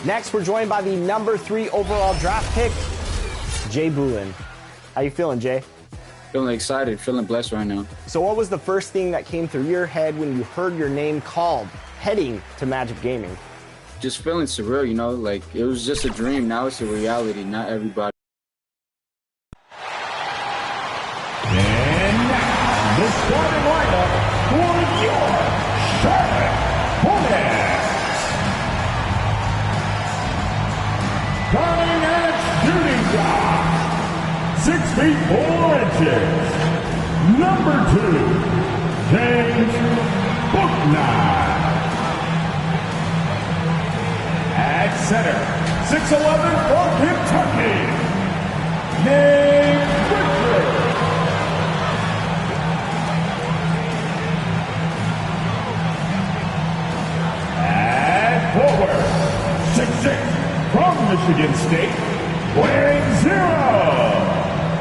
Next, we're joined by the number 3 overall draft pick, Jay Boulin. How you feeling, Jay? Feeling excited, feeling blessed right now. So what was the first thing that came through your head when you heard your name called heading to Magic Gaming? Just feeling surreal, you know, like it was just a dream. Now it's a reality. Not everybody. And now, the starting lineup for your Charlotte Hornets. Coming at shooting guard, 6 feet 4 inches. Number 2, James Bouknight. At center, 6'11" from Kentucky, Nick Richards. At forward, 6'6" from Michigan State, wearing 0.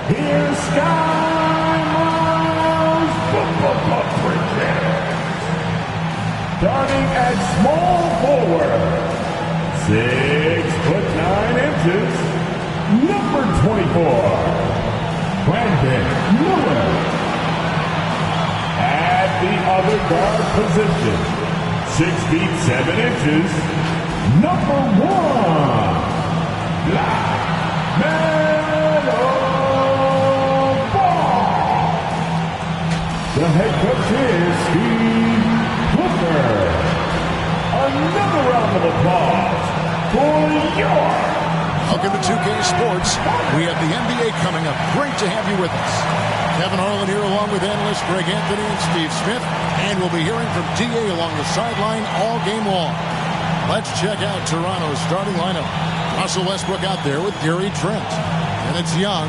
Here's Sky Miles Bridges. Starting at small forward, 6'9", number 24, Brandon Miller. At the other guard position, 6 feet 7 inches, number 1, LaMelo Ball. The head coach is Steve Clifford. Another round of applause for your... Welcome to 2K Sports. We have the NBA coming up. Great to have you with us. Kevin Harlan here along with analysts Greg Anthony and Steve Smith. And we'll be hearing from DA along the sideline all game long. Let's check out Toronto's starting lineup. Russell Westbrook out there with Gary Trent. And it's Young.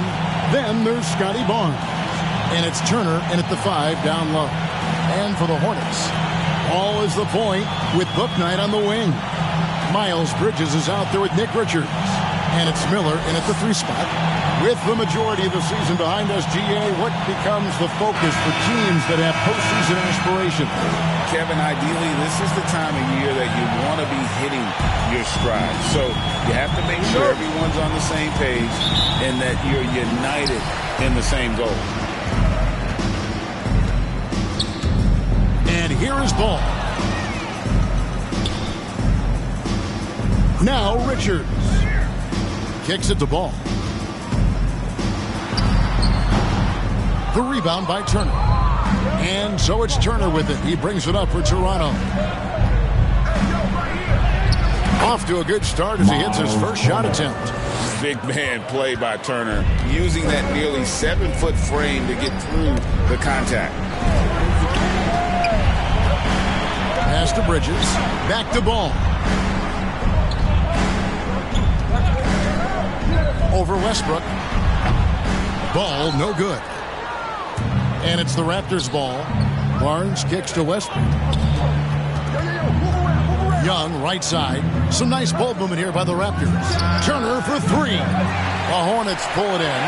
Then there's Scotty Barnes. And it's Turner in at the 5 down low. And for the Hornets, Ball is the point with Bouknight on the wing. Miles Bridges is out there with Nick Richards. And it's Miller in at the 3 spot. With the majority of the season behind us, GA, what becomes the focus for teams that have postseason aspirations? Kevin, ideally, this is the time of year that you want to be hitting your stride. So you have to make sure everyone's on the same page and that you're united in the same goal. And here is Ball. Now Richards kicks it to Ball. The rebound by Turner. And so it's Turner with it. He brings it up for Toronto. Off to a good start as he hits his first shot attempt. Big man play by Turner, using that nearly 7-foot frame to get through the contact. Pass to Bridges. Back to Ball. Over Westbrook. Ball no good. And it's the Raptors ball. Barnes kicks to Westbrook. Young right side. Some nice ball movement here by the Raptors. Turner for 3. The Hornets pull it in.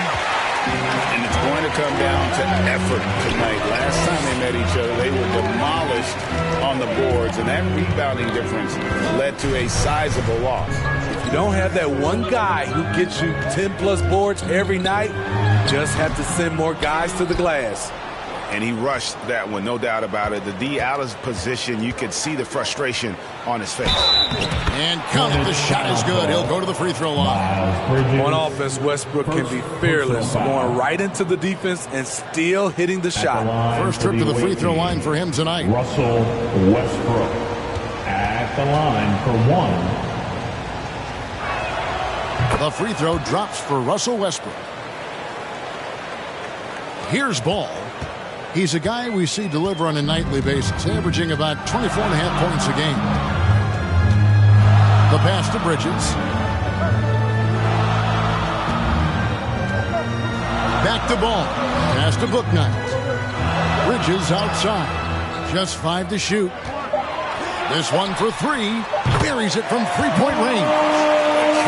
And it's going to come down to effort tonight. Last time they met each other, they were demolished on the boards, and that rebounding difference led to a sizable loss. If you don't have that one guy who gets you 10-plus boards every night, you just have to send more guys to the glass. And he rushed that one, no doubt about it. The D out of position, you could see the frustration on his face. And count it, the shot is good. He'll go to the free throw line. On offense, Westbrook can be fearless, going right into the defense and still hitting the shot. First trip to the free throw line for him tonight. Russell Westbrook at the line for 1. The free throw drops for Russell Westbrook. Here's Ball. He's a guy we see deliver on a nightly basis, averaging about 24.5 points a game. The pass to Bridges. Back to Ball. Pass to Bouknight. Bridges outside. Just 5 to shoot. This one for 3. Buries it from three-point range.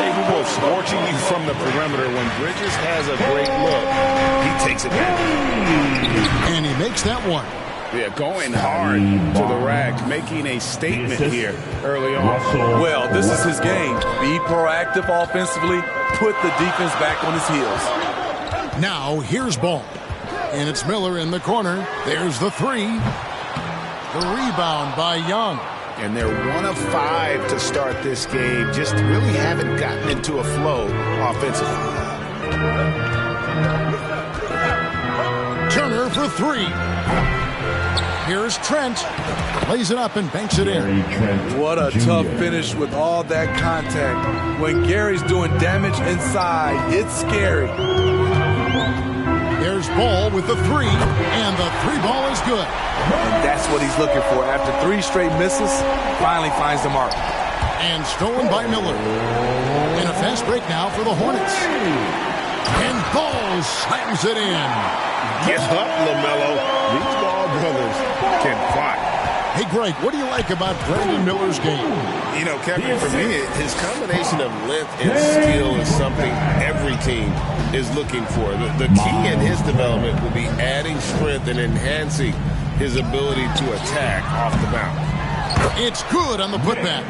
Capable of scorching you from the perimeter. When Bridges has a great look, he takes advantage. And he makes that one. Yeah, going hard to the rack, making a statement here early on. Well, this is his game. Be proactive offensively, put the defense back on his heels. Now, here's Ball. And it's Miller in the corner. There's the three. The rebound by Young. And they're 1 of 5 to start this game. Just really haven't gotten into a flow offensively. Turner for three. Here's Trent. Lays it up and banks it in. What a tough finish with all that contact. When Gary's doing damage inside, it's scary. There's Ball with the three, and the three ball is good. And that's what he's looking for. After 3 straight misses, finally finds the mark. And stolen by Miller. And a fast break now for the Hornets. And Ball slams it in. Get up, LaMelo. These Ball brothers can fight. Hey, Greg, what do you like about Brandon Miller's game? You know, Kevin, for me, his combination of length and skill is something every team is looking for. The key in his development will be adding strength and enhancing his ability to attack off the bounce. It's good on the putback.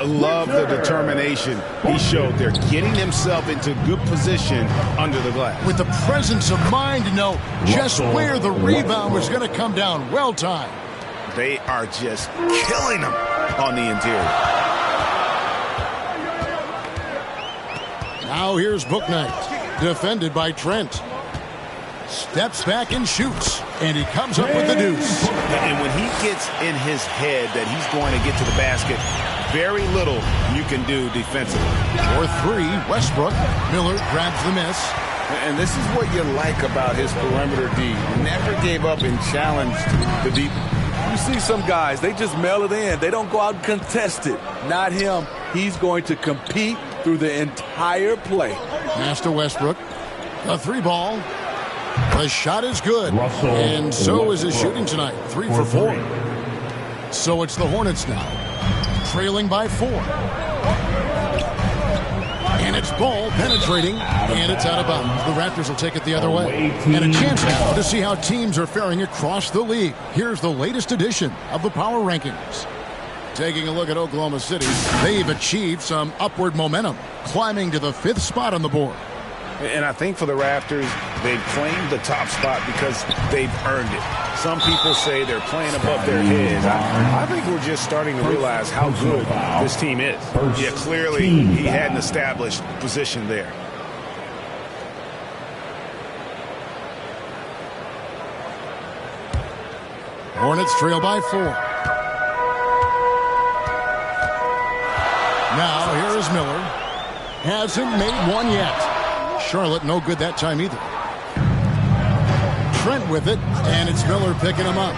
Love the determination he showed there, getting himself into good position under the glass. With the presence of mind to know just where the rebound was going to come down. Well timed. They are just killing him on the interior. Now here's Bouknight, defended by Trent. Steps back and shoots, and he comes up with the deuce. And when he gets in his head that he's going to get to the basket, very little you can do defensively. For three, Westbrook. Miller grabs the miss. And this is what you like about his perimeter D. Never gave up and challenged the deep. You see some guys, they just mail it in. They don't go out and contest it. Not him. He's going to compete through the entire play. Pass to Westbrook. The three ball. The shot is good. And so is his shooting tonight. 3 for 4. So it's the Hornets now, trailing by 4. And it's Ball penetrating, and it's out of bounds. The Raptors will take it the other way. And a chance now to see how teams are faring across the league. Here's the latest edition of the Power Rankings. Taking a look at Oklahoma City, they've achieved some upward momentum, climbing to the 5th spot on the board. And I think for the Raptors, they've claimed the top spot because they've earned it. Some people say they're playing above their heads. I think we're just starting to realize how good this team is. Yeah, clearly he had an established position there. Hornets trail by 4. Now here is Miller. Hasn't made one yet. Charlotte no good that time either. Trent with it, and it's Miller picking him up.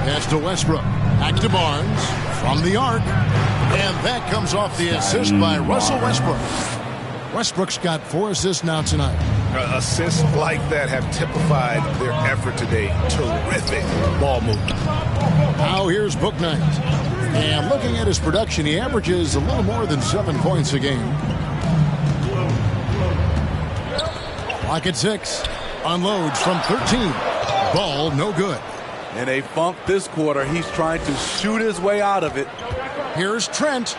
Pass to Westbrook. Back to Barnes from the arc. And that comes off the assist by Russell Westbrook. Westbrook's got 4 assists now tonight. Assists like that have typified their effort today. Terrific ball movement. Now here's Bouknight. And looking at his production, he averages a little more than 7 points a game. Clock at 6. Unloads from 13. Ball no good. And they funked this quarter. He's trying to shoot his way out of it. Here's Trent.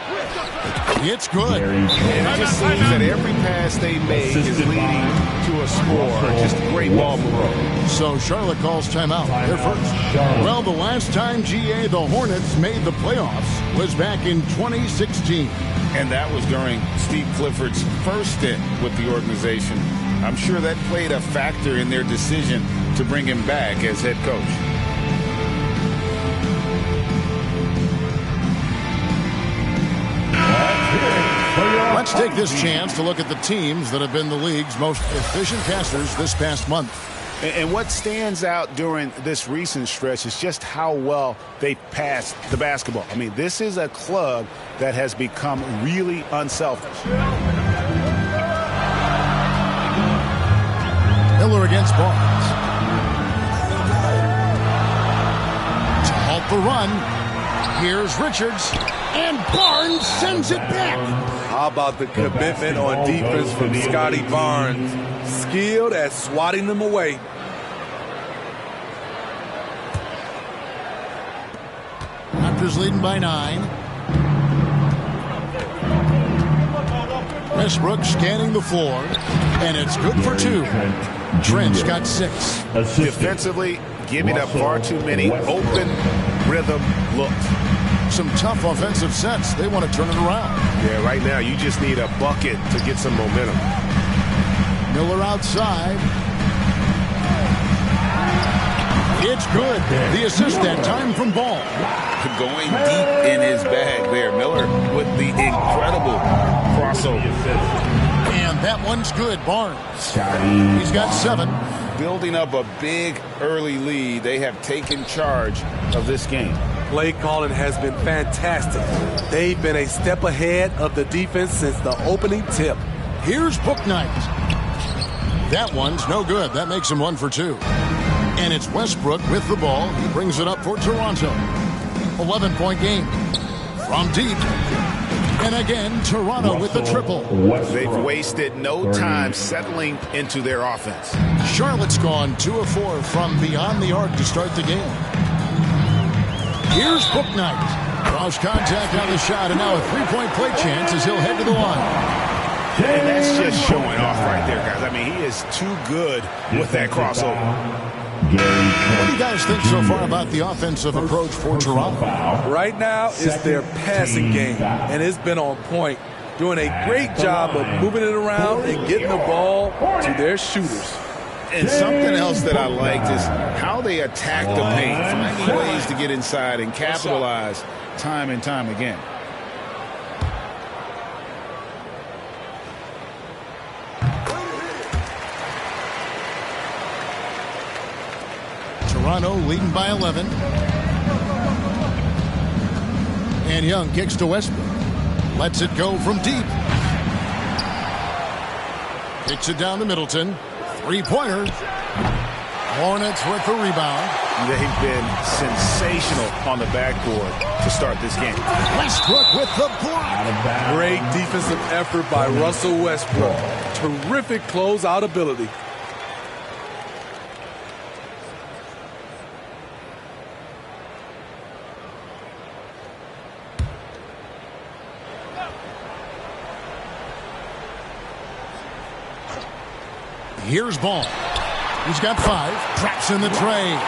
It's good. And it just seems that every pass they make is leading to a score. Just great ball movement. So Charlotte calls timeout. They're first. Well, the last time GA the Hornets made the playoffs was back in 2016. And that was during Steve Clifford's first stint with the organization. I'm sure that played a factor in their decision to bring him back as head coach. Let's take this chance to look at the teams that have been the league's most efficient passers this past month. And what stands out during this recent stretch is just how well they passed the basketball. I mean, this is a club that has become really unselfish. Miller against Barnes. To halt the run, here's Richards, and Barnes sends it back. How about the commitment on defense from Scotty Barnes? Skilled at swatting them away. Raptors leading by 9. Westbrook scanning the floor, and it's good for 2. Trent's got 6. Defensively, giving up far too many open rhythm looks. Some tough offensive sets. They want to turn it around. Yeah, right now you just need a bucket to get some momentum. Miller outside. It's good. The assist that time from Ball. Going deep in his bag there. Miller with the incredible crossover. And that one's good. Barnes. He's got 7. Building up a big early lead. They have taken charge of this game. Play calling has been fantastic. They've been a step ahead of the defense since the opening tip. Here's Bouknight. That one's no good. That makes him 1 for 2. And it's Westbrook with the ball. He brings it up for Toronto. 11-point game. From deep. And again, Toronto with the triple. They've wasted no time settling into their offense. Charlotte's gone 2 of 4 from beyond the arc to start the game. Here's Bouknight. Cross contact on the shot, and now a 3-point play chance as he'll head to the line. And that's just showing off right there, guys. I mean, he is too good with that crossover. What do you guys think so far about the offensive approach for Toronto? Right now, it's their passing game, and it's been on point. Doing a great job of moving it around and getting the ball to their shooters. And something else that I liked is how they attack the paint, finding ways to get inside and capitalize time and time again. Toronto leading by 11. And Young kicks to Westbrook. Lets it go from deep. Kicks it down to Middleton. 3-pointer. Hornets with the rebound. They've been sensational on the backboard to start this game. Westbrook with the block. Great defensive effort by Russell Westbrook. Terrific closeout ability. Here's Ball. He's got 5. Traps in the tray.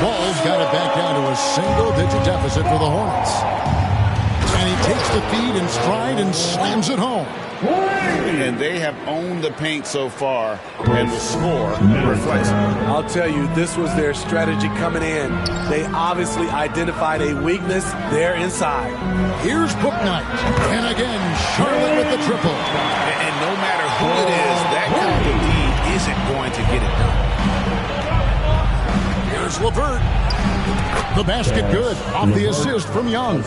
Ball's got it back down to a single-digit deficit for the Hornets. And he takes the feed in stride and slams it home. And they have owned the paint so far, and the score reflects it. I'll tell you, this was their strategy coming in. They obviously identified a weakness there inside. Here's Bouknight. And again, Charlotte with the triple. And no matter who it is, that kind of lead isn't going to get it done. Here's LeVert. The basket good off the assist from Young.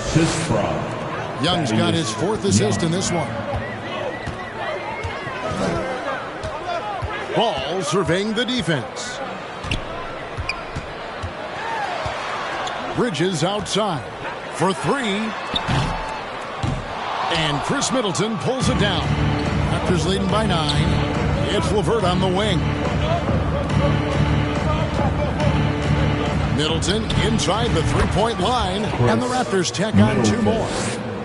Young's got his 4th assist in this one. Ball surveying the defense. Bridges outside for 3. And Chris Middleton pulls it down. Raptors leading by 9. It's LeVert on the wing. Middleton inside the 3-point line. And the Raptors tack on 2 more.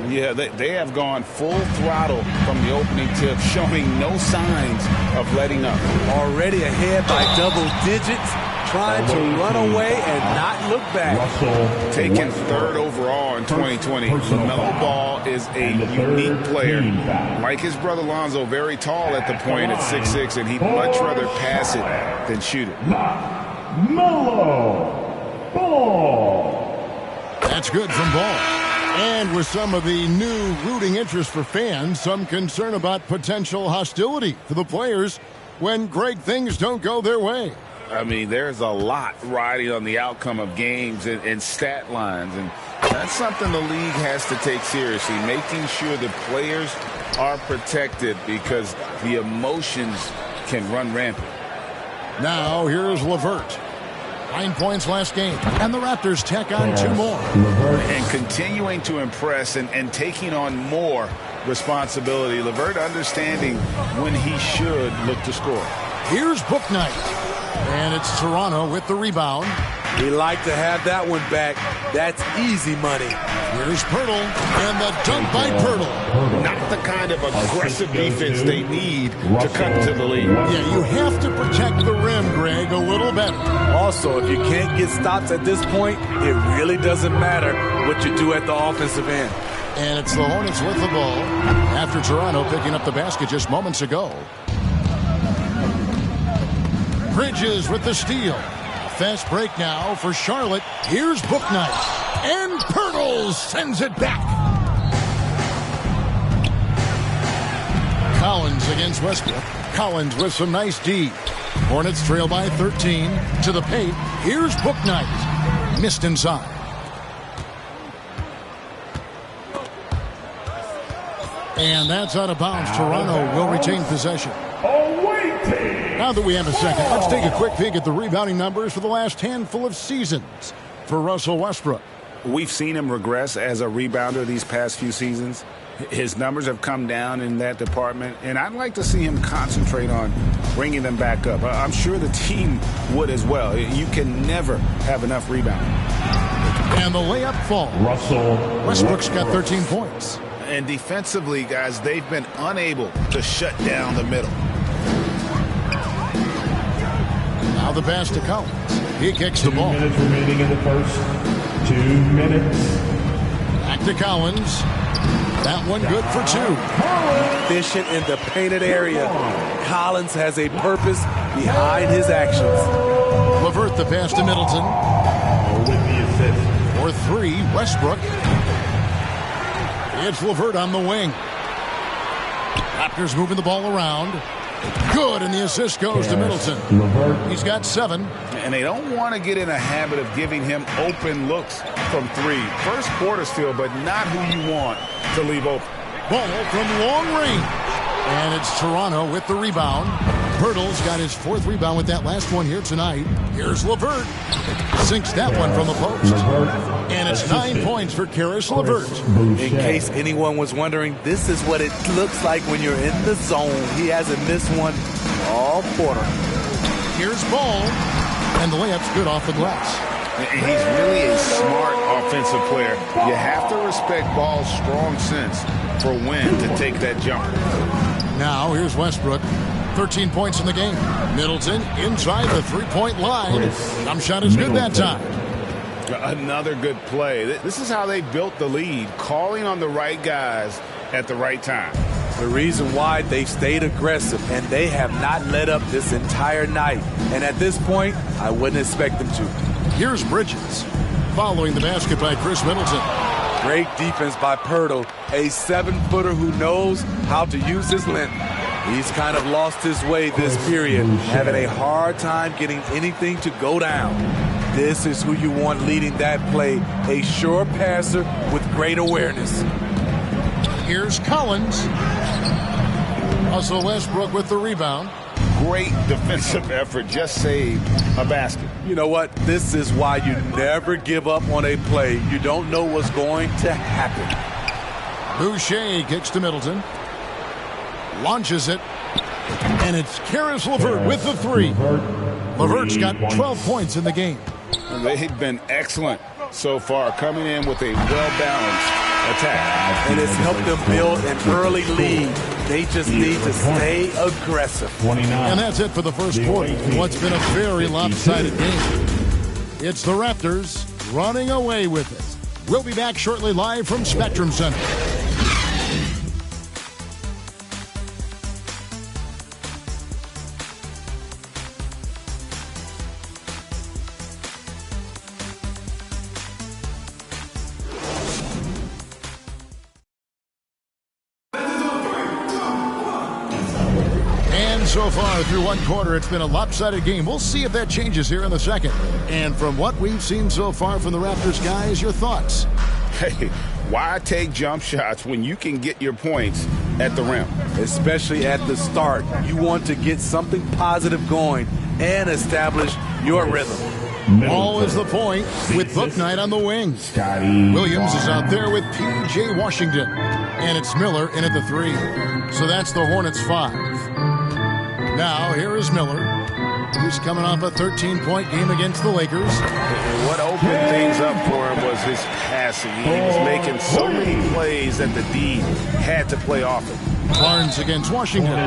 Yeah, they have gone full throttle from the opening tip, showing no signs of letting up. Already ahead by double digits, trying to run away and not look back. Taken 3rd overall in 2020, LaMelo Ball is a unique player. Like his brother Lonzo, very tall at the point at 6'6", and he'd much rather pass it than shoot it. LaMelo Ball. That's good from Ball. And with some of the new rooting interest for fans, some concern about potential hostility for the players when great things don't go their way. I mean, there's a lot riding on the outcome of games and stat lines, and that's something the league has to take seriously, making sure the players are protected because the emotions can run rampant. Now, here's LeVert. 9 points last game, and the Raptors tack on 2 more. And continuing to impress and taking on more responsibility. LeVert understanding when he should look to score. Here's Bouknight. And it's Toronto with the rebound. We like to have that one back. That's easy money. Here's Pirtle, and the dunk by Pirtle. Not the kind of aggressive defense they need to cut to the lead. Yeah, you have to protect the rim, Greg, a little better. Also, if you can't get stops at this point, it really doesn't matter what you do at the offensive end. And it's the Hornets with the ball after Toronto picking up the basket just moments ago. Bridges with the steal. A fast break now for Charlotte. Here's Bouknight. And Pirtle sends it back. Collins against Westbrook. Collins with some nice D. Hornets trail by 13 to the paint. Here's Bouknight. Missed inside. And that's out of bounds. Toronto will retain possession. Now that we have a second, let's take a quick peek at the rebounding numbers for the last handful of seasons for Russell Westbrook. We've seen him regress as a rebounder these past few seasons. His numbers have come down in that department, and I'd like to see him concentrate on bringing them back up. I'm sure the team would as well. You can never have enough rebounding. And the layup falls. Westbrook's got 13 points. And defensively, guys, they've been unable to shut down the middle. Now the pass to Collins. He kicks the ball. 2 minutes remaining in the first. 2 minutes. Back to Collins. That one good for 2. Efficient in the painted area. Collins has a purpose behind his actions. LeVert the pass to Middleton. With the assist. For 3, Westbrook. It's LeVert on the wing. Raptors moving the ball around. Good, and the assist goes to Middleton. He's got 7. And they don't want to get in a habit of giving him open looks from 3. First quarter still, but not who you want to leave open. Ball from long range. And it's Toronto with the rebound. Pirtle's got his 4th rebound with that last one here tonight. Here's LeVert. Sinks that one from the post. And it's 9 points for Caris LeVert. In case anyone was wondering, this is what it looks like when you're in the zone. He hasn't missed one all quarter. Here's Ball. And the layup's good off the glass. And he's really a smart offensive player. You have to respect Ball's strong sense for when to take that jumper. Now here's Westbrook. 13 points in the game. Middleton inside the 3-point line. Jump shot is good that time. Another good play. This is how they built the lead, calling on the right guys at the right time. The reason why they've stayed aggressive, and they have not let up this entire night. And at this point, I wouldn't expect them to. Here's Bridges. Following the basket by Chris Middleton. Great defense by Pirtle, a 7-footer who knows how to use his length. He's kind of lost his way this period, having a hard time getting anything to go down. This is who you want leading that play, a sure passer with great awareness. Here's Collins. Russell Westbrook with the rebound. Great defensive effort, just saved a basket. You know what? This is why you never give up on a play. You don't know what's going to happen. Boucher kicks to Middleton. Launches it. And it's Caris LeVert with the 3. LeVert's got 12 points in the game. They've been excellent so far, coming in with a well-balanced attack. And it's helped them build an early lead. They just need to stay aggressive. And that's it for the first quarter. What's been a very lopsided game. It's the Raptors running away with it. We'll be back shortly live from Spectrum Center. So far through one quarter, it's been a lopsided game. We'll see if that changes here in the second. And from what we've seen so far from the Raptors, guys, your thoughts? Hey, why take jump shots when you can get your points at the rim? Especially at the start. You want to get something positive going and establish your rhythm. Ball is the point with Bouknight on the wing. Williams is out there with P.J. Washington. And it's Miller in at the 3. So that's the Hornets 5. Now, here is Miller. He's coming off a 13-point game against the Lakers. What opened things up for him was his passing. He was making so many plays that the D had to play off him. Barnes against Washington.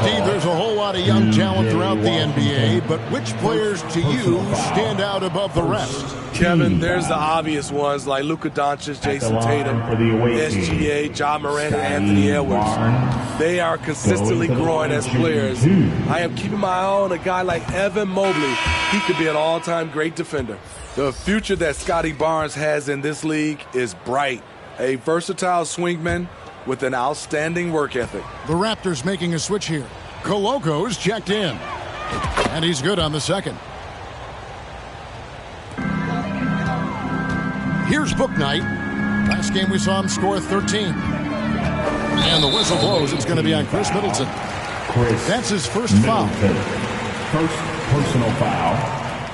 Steve, there's a whole lot of young talent throughout the NBA, but which players to you stand out above the rest? Kevin, there's the obvious ones like Luka Doncic, Jason Tatum, SGA, John Morant, and Anthony Edwards. They are consistently growing as players. I am keeping my eye on a guy like Evan Mobley. He could be an all-time great defender. The future that Scotty Barnes has in this league is bright. A versatile swingman with an outstanding work ethic. The Raptors making a switch here. Coloco's checked in. And he's good on the second. Here's Book Night. Last game we saw him score 13. And the whistle blows. It's going to be on Chris Middleton. That's his first foul. First personal foul.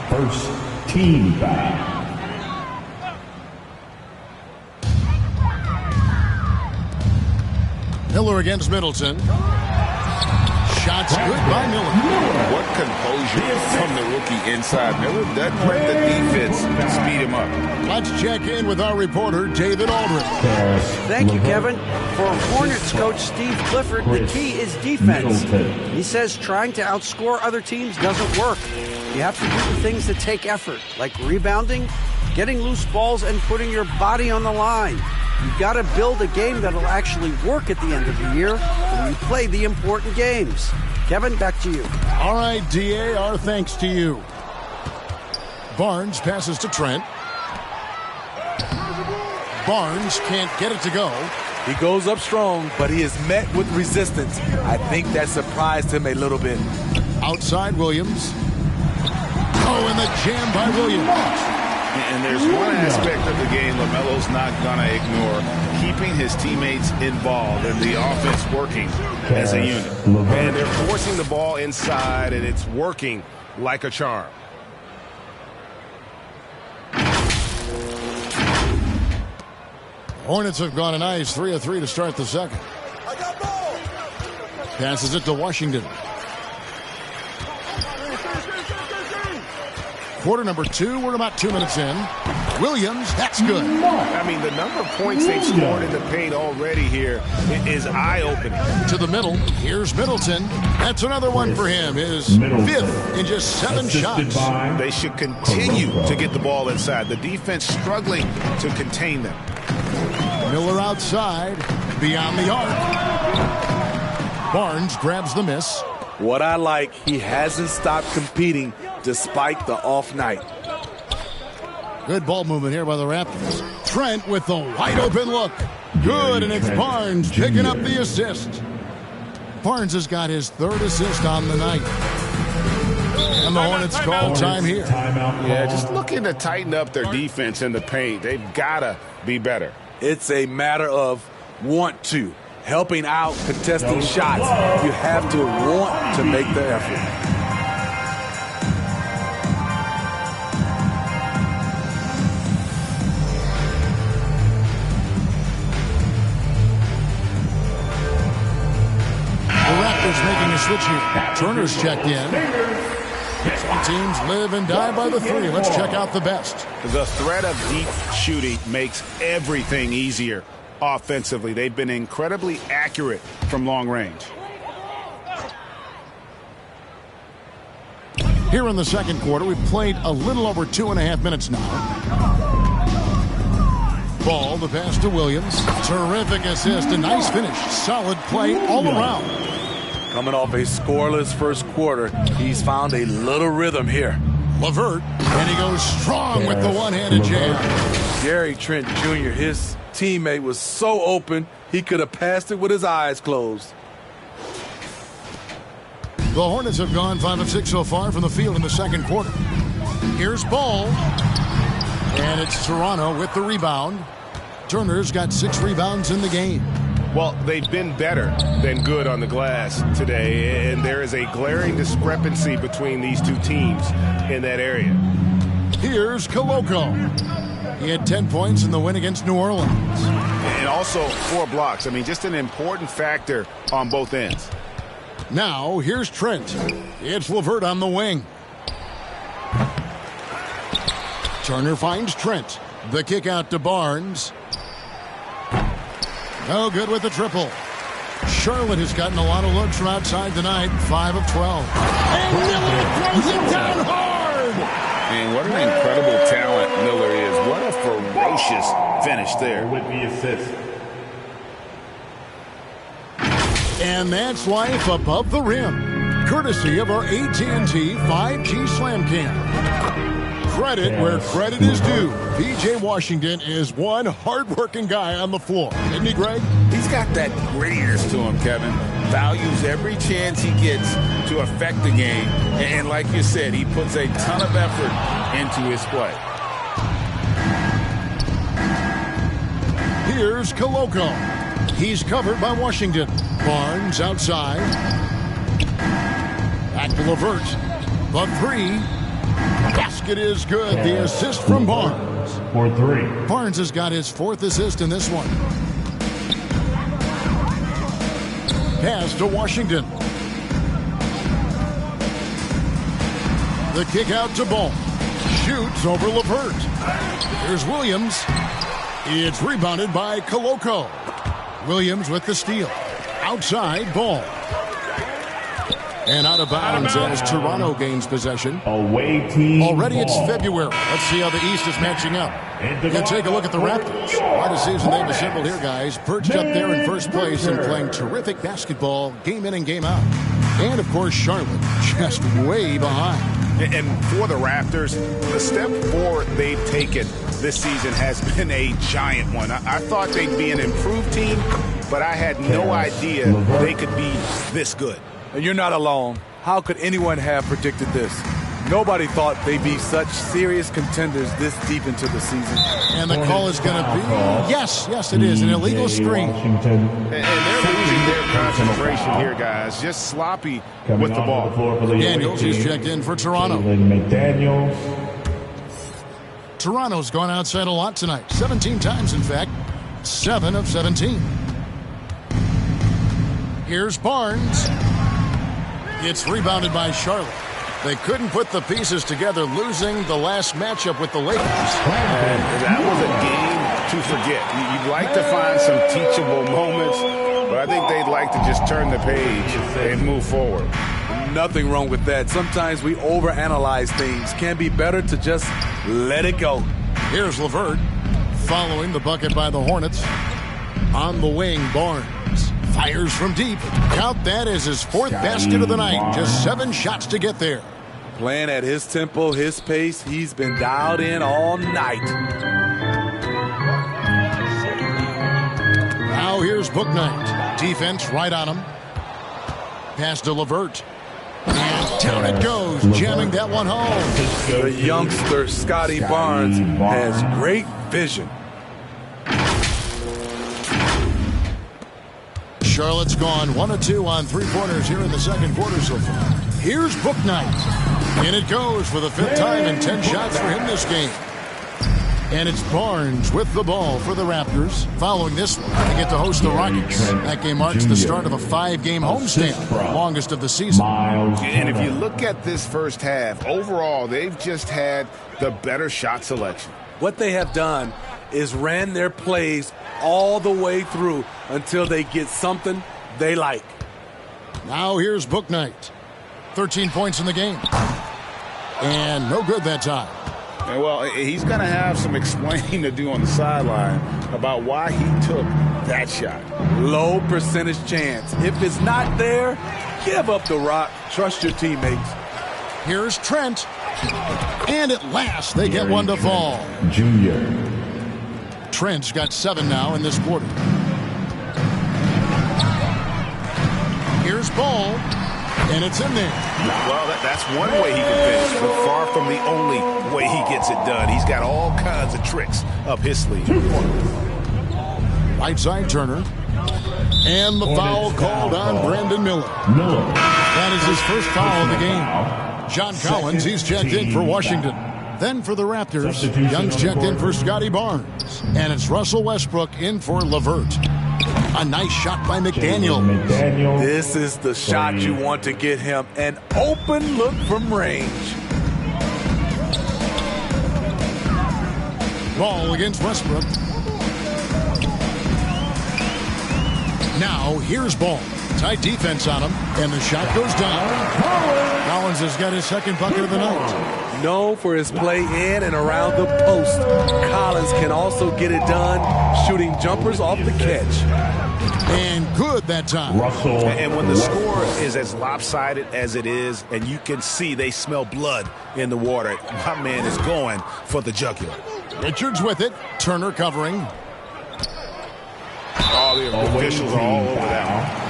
First team foul. Miller against Middleton. Shots good by Miller. What composure from the rookie inside. Miller doesn't let the defense speed him up. Let's check in with our reporter, David Aldridge. Thank you, Kevin. For Hornets coach Steve Clifford, the key is defense. He says trying to outscore other teams doesn't work. You have to do the things that take effort, like rebounding, getting loose balls, and putting your body on the line. You've got to build a game that'll actually work at the end of the year when you play the important games. Kevin, back to you. All right, DA, our thanks to you. Barnes passes to Trent. Barnes can't get it to go. He goes up strong, but he is met with resistance. I think that surprised him a little bit. Outside Williams. Oh, and the jam by Williams. And there's one aspect of the game LaMelo's not going to ignore, keeping his teammates involved and the offense working as a unit. And they're forcing the ball inside, and it's working like a charm. Hornets have gone a nice 3 of 3 to start the second. Passes it to Washington. Quarter number 2, we're about 2 minutes in. Williams, that's good. I mean, the number of points they've scored in the paint already here is eye-opening. To the middle, here's Middleton. That's another one for him, his fifth in just 7 shots. They should continue to get the ball inside. The defense struggling to contain them. Miller outside, beyond the arc. Barnes grabs the miss. What I like, he hasn't stopped competing despite the off night. Good ball movement here by the Raptors. Trent with the wide open look. Good, and it's Barnes picking up the assist. Barnes has got his 3rd assist on the night. And the Hornets call time here. Yeah, just looking to tighten up their defense in the paint. They've got to be better. It's a matter of want to. Helping out, contesting shots. You have to want to make the effort. Making a switch here. Turner's checked in. Some teams live and die by the 3. Let's check out the best. The threat of deep shooting makes everything easier offensively. They've been incredibly accurate from long range. Here in the second quarter, we've played a little over 2.5 minutes now. Ball, the pass to Williams. Terrific assist, a nice finish. Solid play all around. Coming off a scoreless first quarter, he's found a little rhythm here. LeVert, and he goes strong with the one-handed jam. Gary Trent Jr., his teammate, was so open, he could have passed it with his eyes closed. The Hornets have gone 5 of 6 so far from the field in the second quarter. Here's Ball. And it's Toronto with the rebound. Turner's got 6 rebounds in the game. Well, they've been better than good on the glass today, and there is a glaring discrepancy between these two teams in that area. Here's Coloco. He had 10 points in the win against New Orleans. And also 4 blocks. I mean, just an important factor on both ends. Now, here's Trent. It's LeVert on the wing. Turner finds Trent. The kick out to Barnes. No good with the triple. Charlotte has gotten a lot of looks from outside tonight. 5 of 12. And Miller throws it down hard. And what an incredible talent Miller is. What a ferocious finish there. With the assist. And that's life above the rim. Courtesy of our AT&T 5G Slam Cam. Credit where credit is due. P.J. Washington is one hard-working guy on the floor. Isn't he, Greg? He's got that grittiness to him, Kevin. Values every chance he gets to affect the game. And like you said, he puts a ton of effort into his play. Here's Koloko. He's covered by Washington. Barnes outside. Back to LeVert. The three. Basket is good. The assist from Barnes. For 3. Barnes has got his 4th assist in this one. Pass to Washington. The kick out to Ball. Shoots over LeVert. Here's Williams. It's rebounded by Koloko. Williams with the steal. Outside, Ball. And out of bounds as Toronto gains possession. Away team. Already it's ball. February. Let's see how the East is matching up. You can take a look at the Raptors. Quite a season they've assembled here, guys. Perched up there in first place and playing terrific basketball game in and game out. And, of course, Charlotte just way behind. And for the Raptors, the step forward they've taken this season has been a giant one. I thought they'd be an improved team, but I had no idea they could be this good. And you're not alone. How could anyone have predicted this? Nobody thought they'd be such serious contenders this deep into the season. And the call is going to be, yes, it is, an illegal screen. And they're losing their concentration here, guys. Just sloppy with the ball. Daniels is checked in for Toronto. McDaniels. Toronto's gone outside a lot tonight. 17 times, in fact. 7 of 17. Here's Barnes. It's rebounded by Charlotte. They couldn't put the pieces together, losing the last matchup with the Lakers. That was a game to forget. You'd like to find some teachable moments, but I think they'd like to just turn the page and move forward. Nothing wrong with that. Sometimes we overanalyze things. Can be better to just let it go. Here's LeVert following the bucket by the Hornets. On the wing, Barnes fires from deep. Count that as his 4th basket of the night. Just 7 shots to get there. Playing at his tempo, his pace. He's been dialed in all night. Now here's Bouknight. Defense right on him. Pass to LeVert. And down it goes, jamming that one home. The youngster, Scotty Barnes, has great vision. Charlotte's gone 1 of 2 on 3-pointers here in the second quarter so far. Here's Bouknight. And it goes for the 5th time and 10 shots for him this game. And it's Barnes with the ball for the Raptors. Following this one, they get to host the Rockets. That game marks the start of a 5-game homestand, longest of the season. And if you look at this first half, overall, they've just had the better shot selection. What they have done is ran their plays all the way through until they get something they like. Now here's Bouknight. 13 points in the game. And no good that time. And well, he's going to have some explaining to do on the sideline about why he took that shot. Low percentage chance. If it's not there, give up the rock. Trust your teammates. Here's Trent. And at last, they get one to fall. Junior. Trent's got 7 now in this quarter. Here's Ball. And it's in there. Well, that's one way he can finish, but far from the only way he gets it done. He's got all kinds of tricks up his sleeve. Right side Turner. And the foul called on Brandon Miller. That is his first foul of the game. John Collins, he's checked in for Washington. Then for the Raptors, Young's checked in for Scotty Barnes. And it's Russell Westbrook in for LeVert. A nice shot by McDaniel. This is the shot you want to get him. An open look from range. Ball against Westbrook. Now here's Ball. Tight defense on him, and the shot goes down. Collins has got his second bucket of the night. Known for his play in and around the post, Collins can also get it done shooting jumpers off the catch. And good that time. And when the score is as lopsided as it is, and you can see they smell blood in the water, my man is going for the jugular. Richards with it. Turner covering. All the officials are all over that.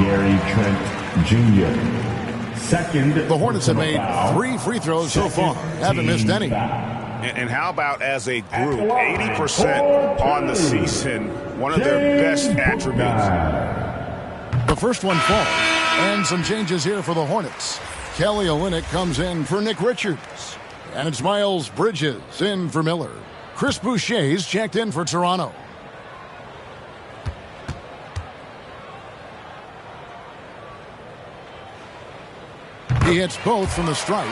Gary Trent Jr. Second. The Hornets have made 3 free throws so far. Haven't missed any. And how about as a group, 80% on the season, one of their best attributes. The first one falls. And some changes here for the Hornets. Kelly Olynyk comes in for Nick Richards. And it's Miles Bridges in for Miller. Chris Boucher's checked in for Toronto. He hits both from the stripe.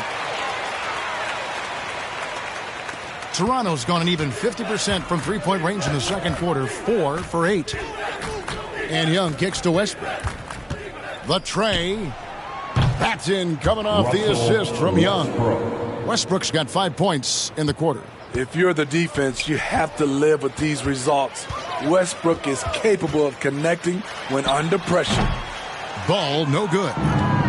Toronto's gone an even 50% from three-point range in the second quarter, 4 for 8. And Young kicks to Westbrook. The tray. That's in, coming off the assist from Young. Westbrook's got 5 points in the quarter. If you're the defense, you have to live with these results. Westbrook is capable of connecting when under pressure. Ball no good.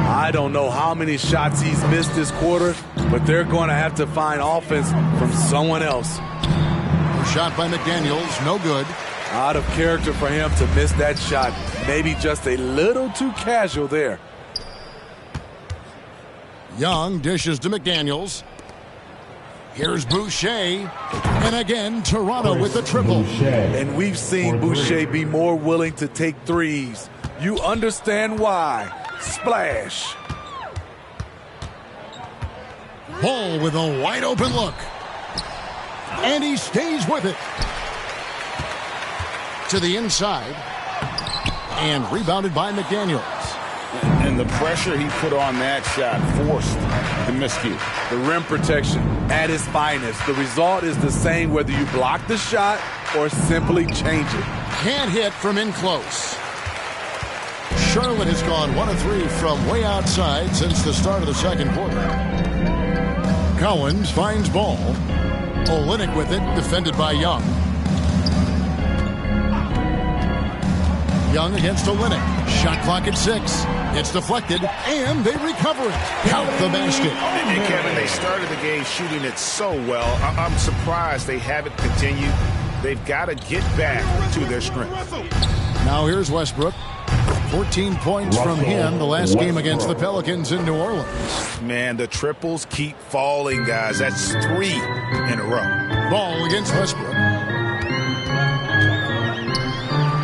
I don't know how many shots he's missed this quarter, but they're going to have to find offense from someone else. Shot by McDaniels, no good. Out of character for him to miss that shot. Maybe just a little too casual there. Young dishes to McDaniels. Here's Boucher. And again, Toronto with the triple. And we've seen Boucher be more willing to take threes. You understand why. Splash. Ball with a wide open look. And he stays with it. To the inside. And rebounded by McDaniels. And the pressure he put on that shot forced the miscue. The rim protection at its finest. The result is the same whether you block the shot or simply change it. Can't hit from in close. Charlotte has gone 1 of 3 from way outside since the start of the second quarter. Collins finds Ball. Olynyk with it, defended by Young. Young against Olynyk. Shot clock at 6. It's deflected, and they recover it. Count the basket. And Kevin, they started the game shooting it so well. I'm surprised they haven't continued. They've got to get back to their strength. Now here's Westbrook. 14 points from him the last game against the Pelicans in New Orleans. Man, the triples keep falling, guys. That's 3 in a row. Ball against Westbrook.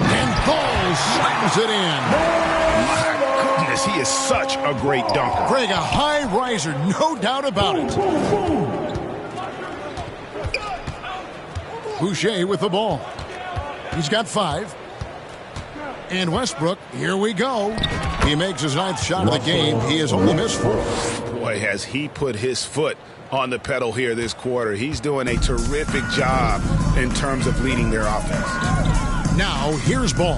And Ball slams it in. My goodness, he is such a great dunker. Greg, a high riser, no doubt about it. Boucher with the ball. He's got 5. And Westbrook, here we go. He makes his 9th shot of the game. He has only missed 4. Boy, has he put his foot on the pedal here this quarter. He's doing a terrific job in terms of leading their offense. Now, here's Ball.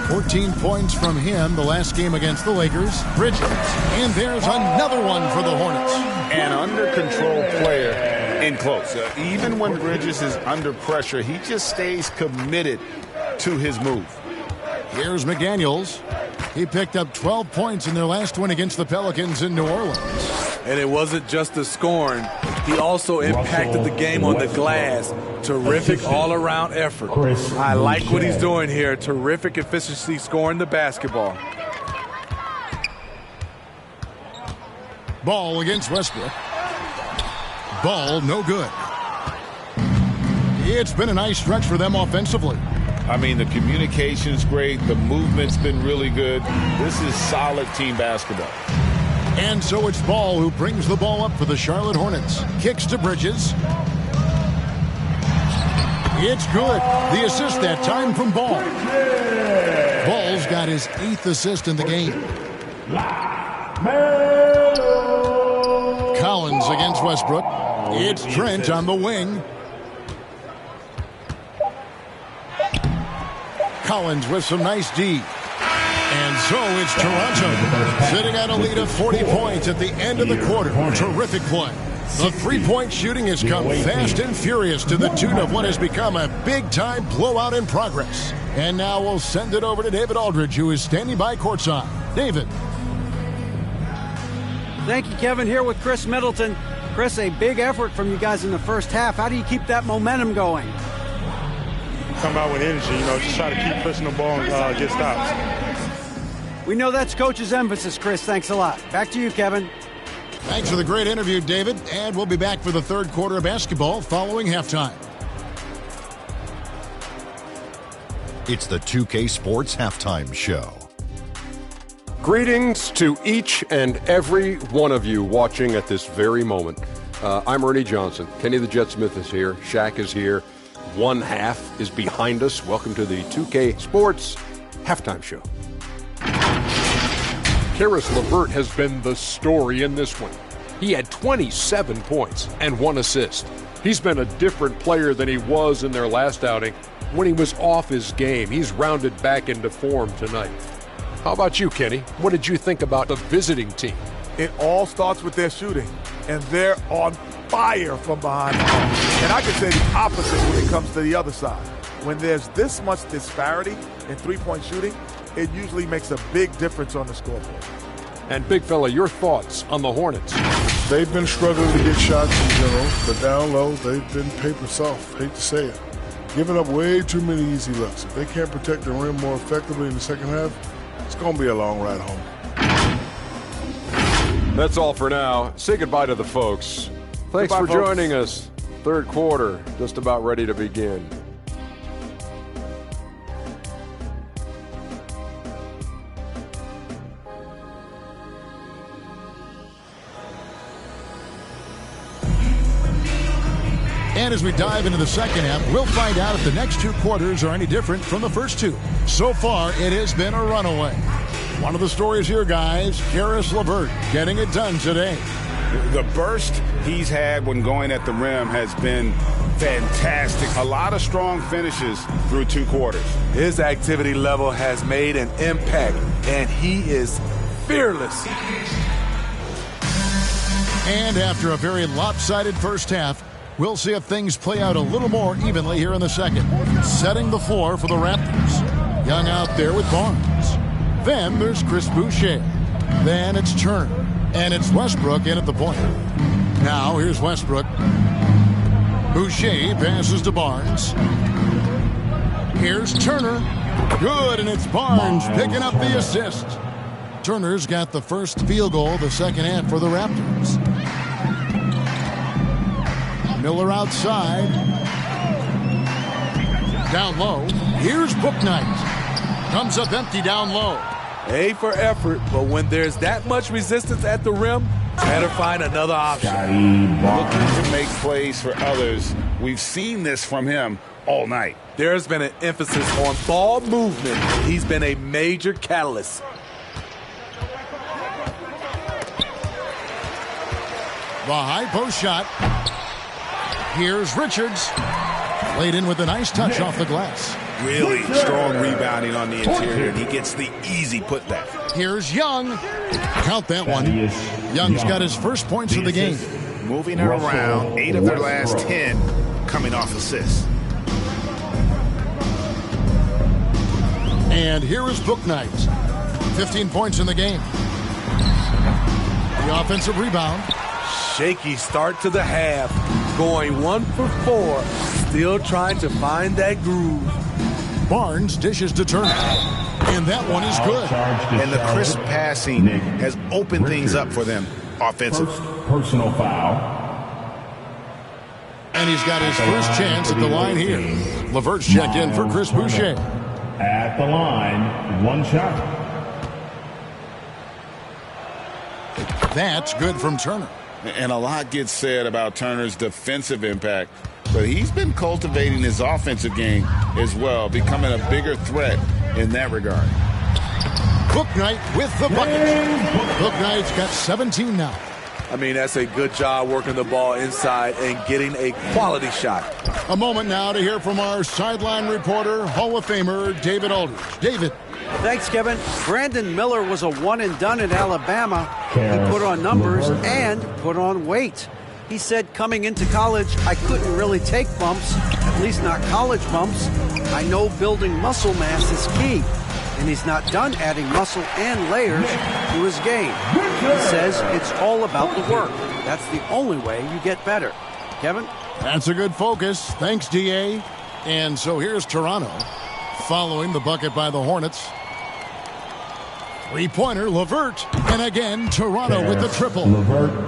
14 points from him the last game against the Lakers. Bridges. And there's another one for the Hornets. An under-control player in close. Even when Bridges is under pressure, he just stays committed to his move. Here's McDaniels. He picked up 12 points in their last win against the Pelicans in New Orleans. And it wasn't just the scoring. He also impacted the game on the glass. Terrific all-around effort. I like what he's doing here. Terrific efficiency scoring the basketball. Ball against Westbrook. Ball no good. It's been a nice stretch for them offensively. I mean, the communication's great. The movement's been really good. This is solid team basketball. And so it's Ball who brings the ball up for the Charlotte Hornets. Kicks to Bridges. It's good. The assist that time from Ball. Ball's got his 8th assist in the game. Collins against Westbrook. It's Trent on the wing. Collins with some nice D. And so it's Toronto sitting at a lead of 40 points at the end of the quarter. Terrific play. The three-point shooting has come fast and furious to the tune of what has become a big-time blowout in progress. And now we'll send it over to David Aldridge, who is standing by courtside. David. Thank you, Kevin. Here with Chris Middleton. Chris, a big effort from you guys in the first half. How do you keep that momentum going? Come out with energy, just try to keep pushing the ball and get stops. We know that's Coach's emphasis, Chris. Thanks a lot. Back to you, Kevin. Thanks for the great interview, David. And we'll be back for the third quarter of basketball following halftime. It's the 2K Sports Halftime Show. Greetings to each and every one of you watching at this very moment. I'm Ernie Johnson. Kenny the Jet Smith is here. Shaq is here. One half is behind us. Welcome to the 2K Sports Halftime Show. Karis LeVert has been the story in this one. He had 27 points and 1 assist. He's been a different player than he was in their last outing when he was off his game. He's rounded back into form tonight. How about you, Kenny? What did you think about the visiting team? It all starts with their shooting, and they're on fire from behind the arc. And I can say the opposite when it comes to the other side. When there's this much disparity in three-point shooting, it usually makes a big difference on the scoreboard. And Big Fella, your thoughts on the Hornets? They've been struggling to get shots in general, but down low, they've been paper soft. Hate to say it. Giving up way too many easy looks. If they can't protect the rim more effectively in the second half, it's going to be a long ride home. That's all for now. Say goodbye to the folks. Thanks for joining us. Third quarter, just about ready to begin. And as we dive into the second half, we'll find out if the next 2 quarters are any different from the first 2. So far, it has been a runaway. One of the stories here, guys, Karis LeVert getting it done today. The burst he's had when going at the rim has been fantastic. A lot of strong finishes through 2 quarters. His activity level has made an impact, and he is fearless. And after a very lopsided first half, we'll see if things play out a little more evenly here in the second. Setting the floor for the Raptors. Young out there with Barnes. Then there's Chris Boucher. Then it's Turner. And it's Westbrook in at the point. Now here's Westbrook. Boucher passes to Barnes. Here's Turner. Good, and it's Barnes picking up the assist. Turner's got the first field goal of the second half for the Raptors. Miller outside. Down low. Here's Bouknight. Comes up empty down low. A for effort, but when there's that much resistance at the rim, better find another option. Looking to make plays for others. We've seen this from him all night. There's been an emphasis on ball movement. He's been a major catalyst. The high post shot. Here's Richards. Laid in with a nice touch off the glass. Really strong rebounding on the interior. He gets the easy putback. Here's Young. Count that one. Young's got his first points of the game. Moving it around. 8 of their last 10 coming off assists. And here is Bouknight. 15 points in the game. The offensive rebound. Shaky start to the half. Going 1 for 4. Still trying to find that groove. Barnes dishes to Turner. And that one is good. And the crisp passing has opened things up for them offensively. Personal foul. And he's got his first chance at the line here. LeVert's checked in for Chris Boucher. At the line, 1 shot. That's good from Turner. And a lot gets said about Turner's defensive impact. but he's been cultivating his offensive game as well, becoming a bigger threat in that regard. Bouknight with the bucket. Bouknight's got 17 now. I mean, that's a good job working the ball inside and getting a quality shot. A moment now to hear from our sideline reporter, Hall of Famer David Aldridge. David. Thanks, Kevin. Brandon Miller was a one-and-done in Alabama. He put on numbers and put on weight. He said coming into college, I couldn't really take bumps, at least not college bumps. I know building muscle mass is key, and he's not done adding muscle and layers to his game. He says it's all about the work. That's the only way you get better. Kevin? That's a good focus. Thanks, DA. And so here's Toronto following the bucket by the Hornets. Three-pointer, LeVert. And again, Toronto with the triple.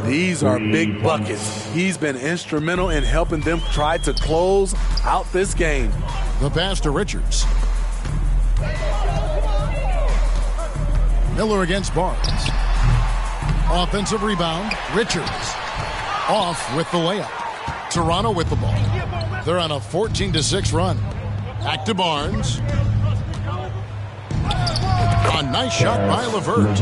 These are big buckets. He's been instrumental in helping them try to close out this game. The pass to Richards. Miller against Barnes. Offensive rebound, Richards. Off with the layup. Toronto with the ball. They're on a 14-6 run. Back to Barnes. A nice shot by LeVert.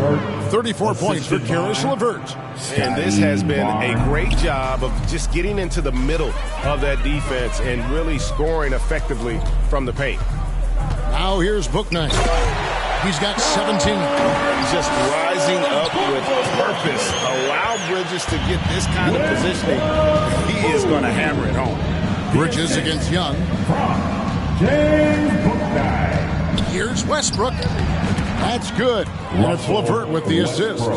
34 points for Karis LeVert. And this has been a great job of just getting into the middle of that defense and really scoring effectively from the paint. Now here's Bouknight. He's got 17. Just rising up with purpose. Allow Bridges to get this kind of positioning. He is going to hammer it home. Bridges against Young. Here's Westbrook. That's good. And it's LeVert with the assist.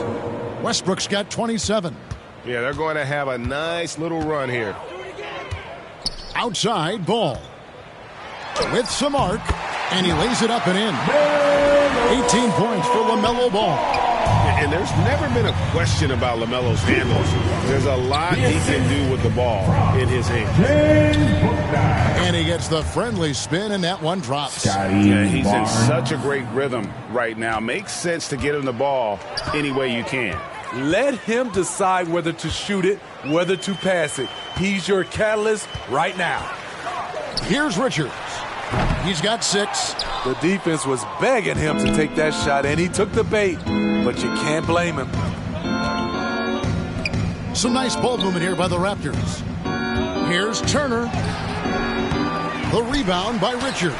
Westbrook's got 27. Yeah, they're going to have a nice little run here. Outside ball. With some arc. And he lays it up and in. 18 points for LaMelo Ball. And there's never been a question about LaMelo's handles. There's a lot he can do with the ball in his hands. And he gets the friendly spin, and that one drops. Yeah, he's in such a great rhythm right now. Makes sense to get him the ball any way you can. Let him decide whether to shoot it, whether to pass it. He's your catalyst right now. Here's Richards. He's got 6. The defense was begging him to take that shot, and he took the bait, but you can't blame him. Some nice ball movement here by the Raptors. Here's Turner. The rebound by Richards.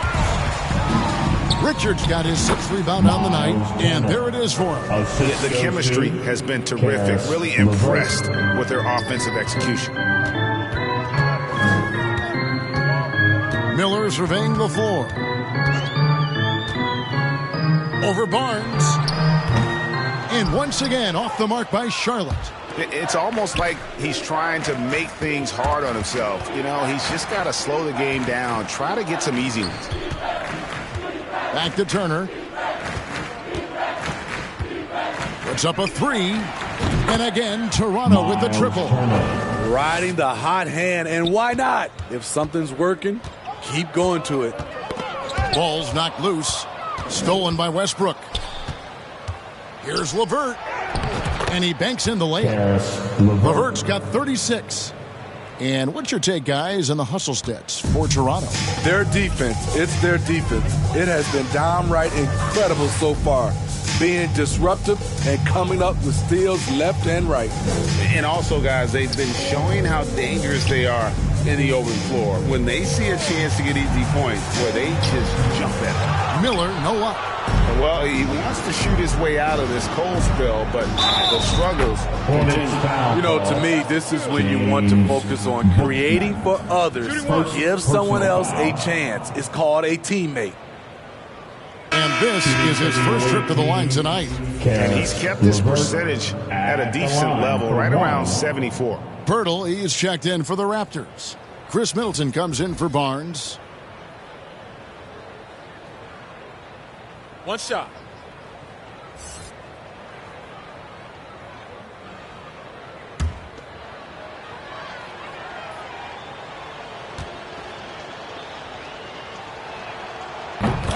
Richards got his 6th rebound on the night, and there it is for him. The chemistry has been terrific. Really impressed with their offensive execution. Miller surveying the floor. Over Barnes. And once again, off the mark by Charlotte. It's almost like he's trying to make things hard on himself. You know, he's just got to slow the game down. Try to get some easy ones. Back to Turner. Puts up a 3. And again, Toronto with the triple. Riding the hot hand, and why not? If something's working, keep going to it. Ball's knocked loose. Stolen by Westbrook. Here's LeVert. And he banks in the layup. LeVert's got 36. And what's your take, guys, on the hustle stats for Toronto? Their defense. It's their defense. It has been downright incredible so far. Being disruptive and coming up with steals left and right. And also, guys, they've been showing how dangerous they are in the open floor. When they see a chance to get easy points, where they just jump at it. Miller, no luck. Well, he wants to shoot his way out of this cold spell, but the struggles continue. You know, to me, this is when you want to focus on creating for others. Give someone else a chance. It's called a teammate. And this is his first trip to the line tonight. And he's kept his percentage at a decent level, right around 74. Pirtle, he's checked in for the Raptors. Chris Middleton comes in for Barnes. One shot.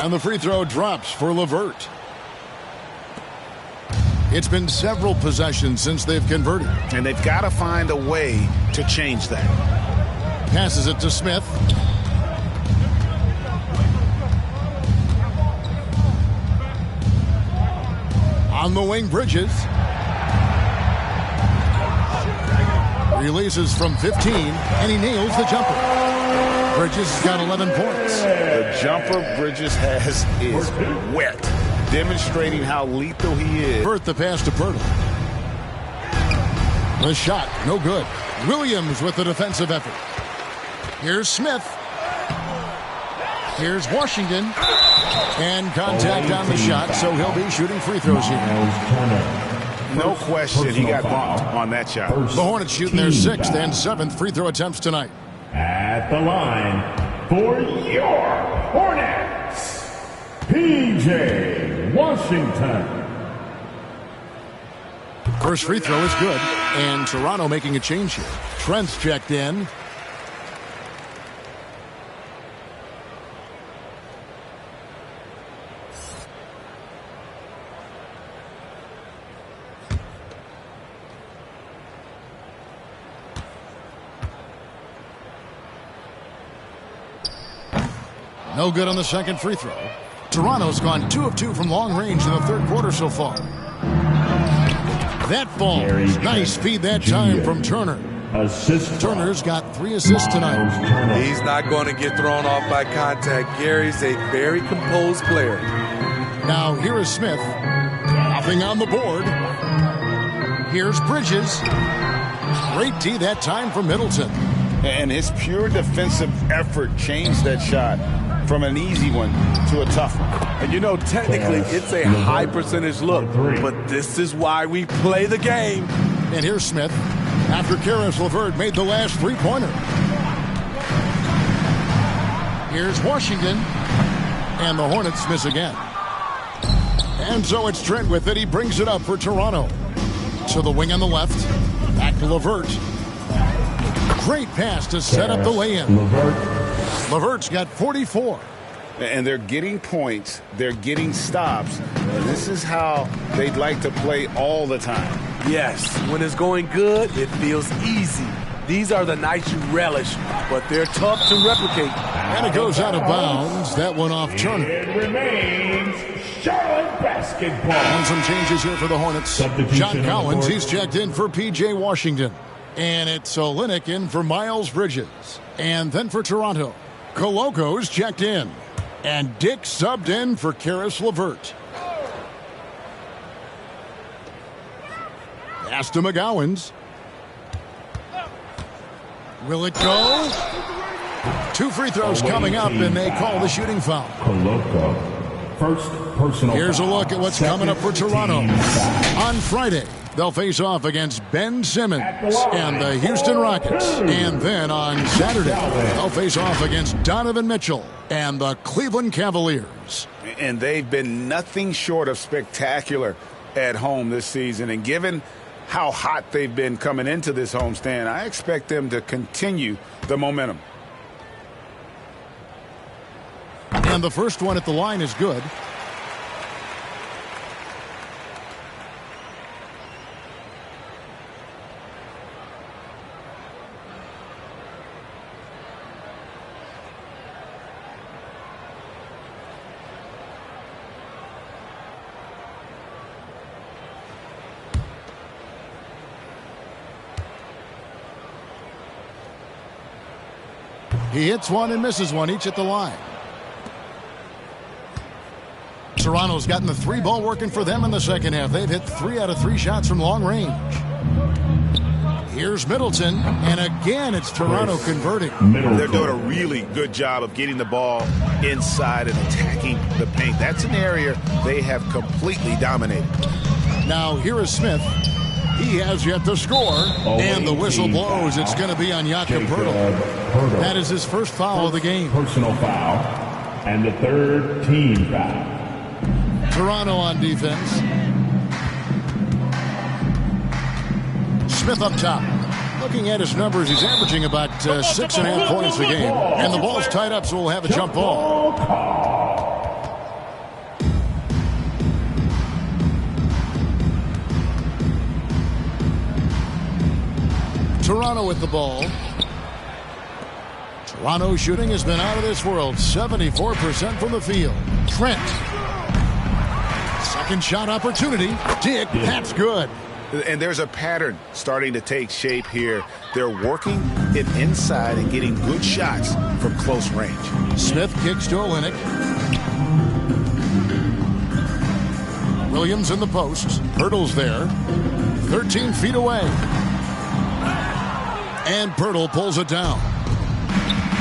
And the free throw drops for LeVert. It's been several possessions since they've converted. And they've got to find a way to change that. Passes it to Smith. On the wing, Bridges. Releases from 15, and he nails the jumper. Bridges has got 11 points. The jumper Bridges has is wet, demonstrating how lethal he is. Burt the pass to Pirtle. The shot, no good. Williams with the defensive effort. Here's Smith. Here's Washington. And contact on the shot, so he'll be shooting free throws here. No question, he got bumped on that shot. The Hornets shooting their 6th and 7th free throw attempts tonight. At the line for your Hornets, P.J. Washington. First free throw is good, and Toronto making a change here. Trent's checked in. No good on the second free throw. Toronto's gone 2 of 2 from long range in the third quarter so far. That falls. Nice feed that time from Turner. Turner's got 3 assists tonight. He's not going to get thrown off by contact. Gary's a very composed player. Now here is Smith. Nothing on the board. Here's Bridges. Great D that time from Middleton. And his pure defensive effort changed that shot from an easy one to a tough one. And you know, technically, it's a high percentage look, but this is why we play the game. And here's Smith after Karis LeVert made the last three-pointer. Here's Washington, and the Hornets miss again. And so it's Trent with it. He brings it up for Toronto. To the wing on the left. Back to LeVert. Great pass to set up the lay-in. LeVert's got 44. And they're getting points. They're getting stops. And this is how they'd like to play all the time. Yes, when it's going good, it feels easy. These are the nights you relish, but they're tough to replicate. And it goes out of bounds. That one off Turner. It remains Charlotte basketball. And some changes here for the Hornets. John Collins, he's checked in for P.J. Washington. And it's Olynyk in for Miles Bridges. And then for Toronto, Koloko's checked in. And Dick subbed in for Karis LeVert. Pass to McGowans. Will it go? 2 free throws coming up, and they call the shooting foul. Koloko, first personal Here's a foul. look at what's coming up for Toronto. On Friday, they'll face off against Ben Simmons and the Houston Rockets. And then on Saturday, they'll face off against Donovan Mitchell and the Cleveland Cavaliers. And they've been nothing short of spectacular at home this season. And given how hot they've been coming into this homestand, I expect them to continue the momentum. And the first one at the line is good. He hits one and misses one, each at the line. Toronto's gotten the 3-ball working for them in the second half. They've hit 3 out of 3 shots from long range. Here's Middleton, and again it's Toronto converting. They're doing a really good job of getting the ball inside and attacking the paint. That's an area they have completely dominated. Now here is Smith. He has yet to score, and the whistle blows. It's going to be on Jakob Poeltl. That is his first foul of the game. Personal foul, and the 3rd team foul. Toronto on defense. Smith up top. Looking at his numbers, he's averaging about 6.5 points a game. And the ball's tied up, so we'll have a jump ball. Toronto with the ball. Toronto shooting has been out of this world. 74% from the field. Trent. Second shot opportunity. Dick, that's good. And there's a pattern starting to take shape here. They're working it inside and getting good shots from close range. Smith kicks to Olynyk. Williams in the post. Pirtle's there. 13 feet away. And Pirtle pulls it down.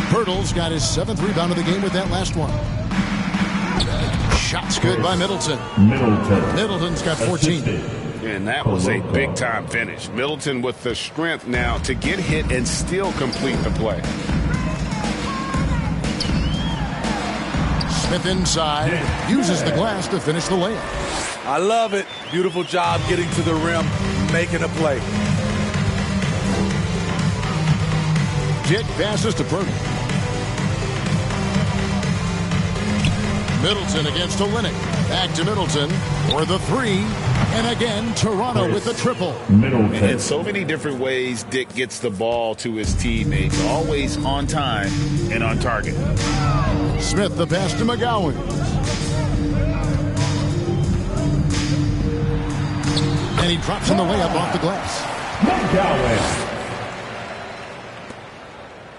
Pirtle's got his 7th rebound of the game with that last one. Shot's good by Middleton. Middleton's got 14. And that was a big-time finish. Middleton with the strength now to get hit and still complete the play. Smith inside. Uses the glass to finish the layup. I love it. Beautiful job getting to the rim, making a play. Dick passes to Pirtle. Middleton against Olynyk. Back to Middleton for the 3. And again, Toronto with the triple. In so many different ways, Dick gets the ball to his teammates. Always on time and on target. Smith the pass to McGowan. And he drops in the layup off the glass. McGowan.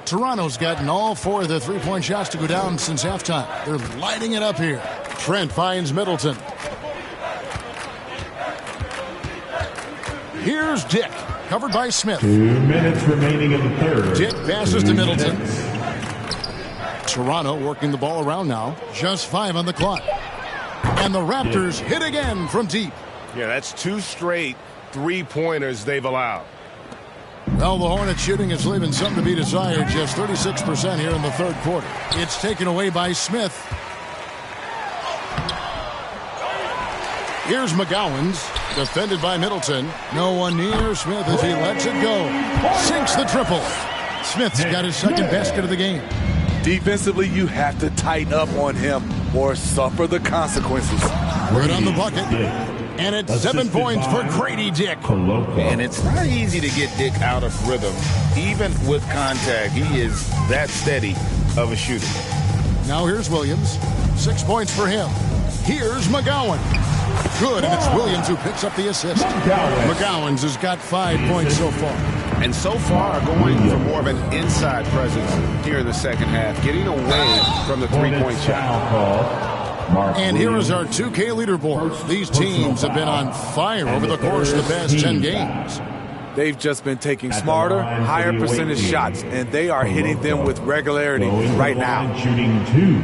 Toronto's gotten all 4 of the three-point shots to go down since halftime. They're lighting it up here. Trent finds Middleton. Here's Dick, covered by Smith. 2 minutes remaining in the third. Dick passes to Middleton. Toronto working the ball around now. Just 5 on the clock. And the Raptors hit again from deep. Yeah, that's 2 straight three-pointers they've allowed. Well, the Hornets shooting is leaving something to be desired. Just 36% here in the third quarter. It's taken away by Smith. Here's McGowan's. Defended by Middleton. No one near Smith as he lets it go. Sinks the triple. Smith's got his 2nd basket of the game. Defensively, you have to tighten up on him or suffer the consequences. Right on the bucket. And it's 7 points for Grady Dick. And it's not easy to get Dick out of rhythm. Even with contact, he is that steady of a shooter. Now here's Williams. 6 points for him. Here's McGowan. Good, and it's Williams who picks up the assist. McGowan's has got 5 points so far. And so far, going for more of an inside presence here in the second half, getting away from the three-point shot. And here is our 2K leaderboard. These teams have been on fire over the course of the past 10 games. They've just been taking smarter, higher percentage shots, and they are hitting them with regularity right now. Shooting 2.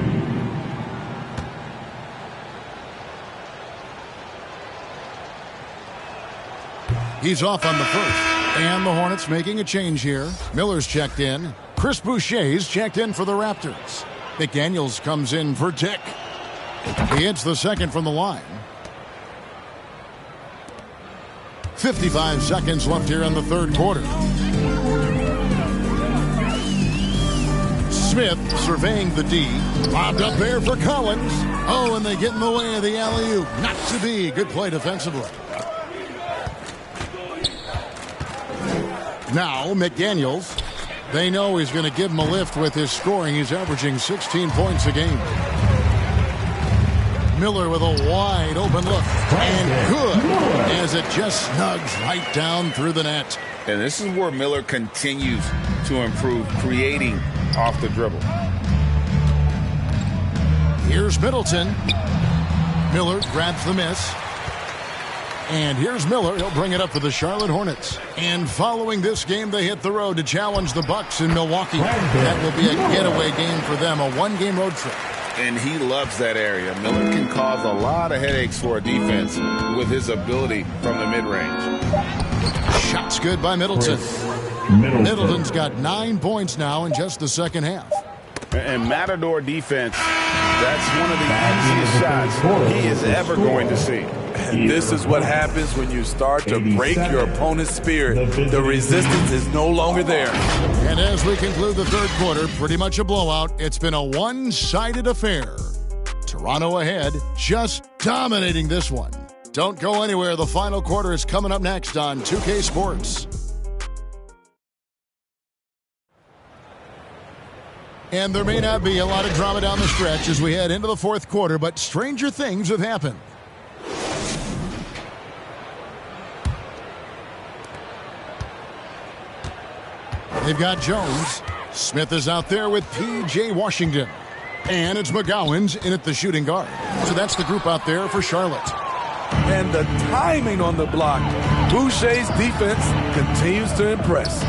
He's off on the first. And the Hornets making a change here. Miller's checked in. Chris Boucher's checked in for the Raptors. McDaniels comes in for Dick. He hits the 2nd from the line. 55 seconds left here in the third quarter. Smith surveying the D. Bobbed up there for Collins. Oh, and they get in the way of the alley-oop. Not to be. Good play defensively. Now, McDaniels. They know he's going to give him a lift with his scoring. He's averaging 16 points a game. Miller with a wide open look. And good, as it just snugs right down through the net. And this is where Miller continues to improve, creating off the dribble. Here's Middleton. Miller grabs the miss. And here's Miller. He'll bring it up for the Charlotte Hornets. And following this game, they hit the road to challenge the Bucks in Milwaukee. That will be a getaway game for them, a 1-game road trip. And he loves that area. Miller can cause a lot of headaches for a defense with his ability from the mid-range. Shot's good by Middleton. Middleton's got 9 points now in just the second half. And Matador defense, that's one of the easiest shots he is ever going to see. And this is what happens when you start to break your opponent's spirit. The resistance is no longer there. And as we conclude the third quarter, pretty much a blowout. It's been a one-sided affair. Toronto ahead, just dominating this one. Don't go anywhere. The final quarter is coming up next on 2K Sports. And there may not be a lot of drama down the stretch as we head into the fourth quarter, but stranger things have happened. They've got Jones. Smith is out there with P.J. Washington. And it's McGowan's in at the shooting guard. So that's the group out there for Charlotte. And the timing on the block. Boucher's defense continues to impress.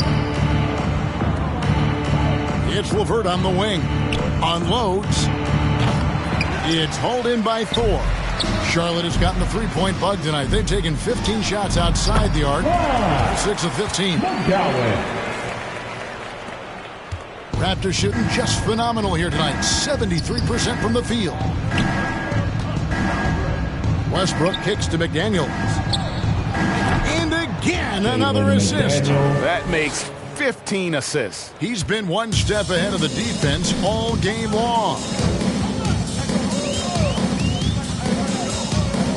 It's LeVert on the wing. Unloads. It's hauled in by Thor. Charlotte has gotten the three-point bug tonight. They've taken 15 shots outside the arc. 6 of 15. Raptors shooting just phenomenal here tonight. 73% from the field. Westbrook kicks to McDaniels. And again, another assist. That makes 15 assists. He's been one step ahead of the defense all game long.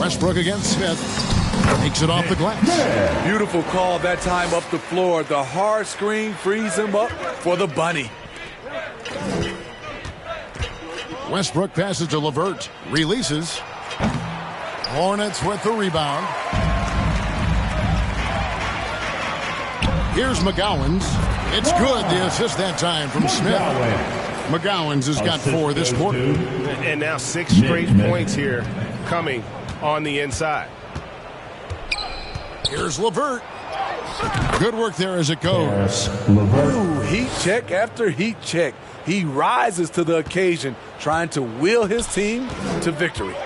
Westbrook against Smith. Takes it off the glass. Beautiful call that time up the floor. The hard screen frees him up for the bunny. Westbrook passes to LeVert. Releases. Hornets with the rebound. Here's McGowan's. It's good. The assist that time from Smith. McGowan's has got 4 this quarter. And now 6 straight points here coming on the inside. Here's LeVert. Good work there as it goes. Ooh, heat check after heat check. He rises to the occasion, trying to will his team to victory.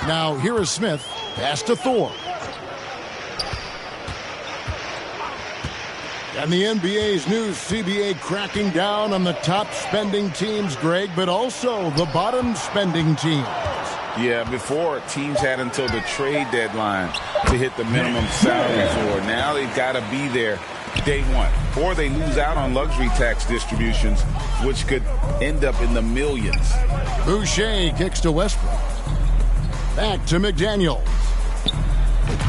Now here is Smith. Pass to Thor. And the NBA's new CBA cracking down on the top spending teams, Greg, but also the bottom spending teams. Yeah, before teams had until the trade deadline to hit the minimum salary floor. Now they've got to be there day one, or they lose out on luxury tax distributions, which could end up in the millions. Boucher kicks to Westbrook. Back to McDaniels.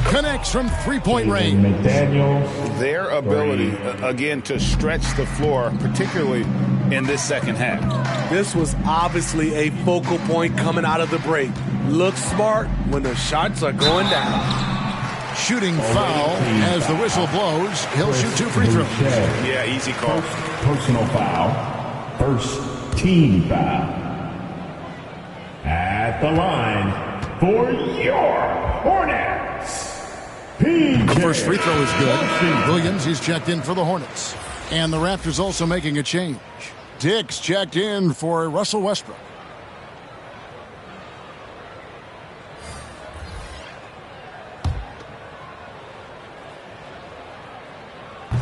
Connects from three-point range. Their ability, again, to stretch the floor, particularly in this second half. This was obviously a focal point coming out of the break. Look smart when the shots are going down. Shooting foul as the whistle blows. He'll shoot 2 free throws. Yeah, easy call. Personal foul. First team foul. At the line for your Hornets. First free throw is good. Williams, he's checked in for the Hornets. And the Raptors also making a change. Dix checked in for Russell Westbrook.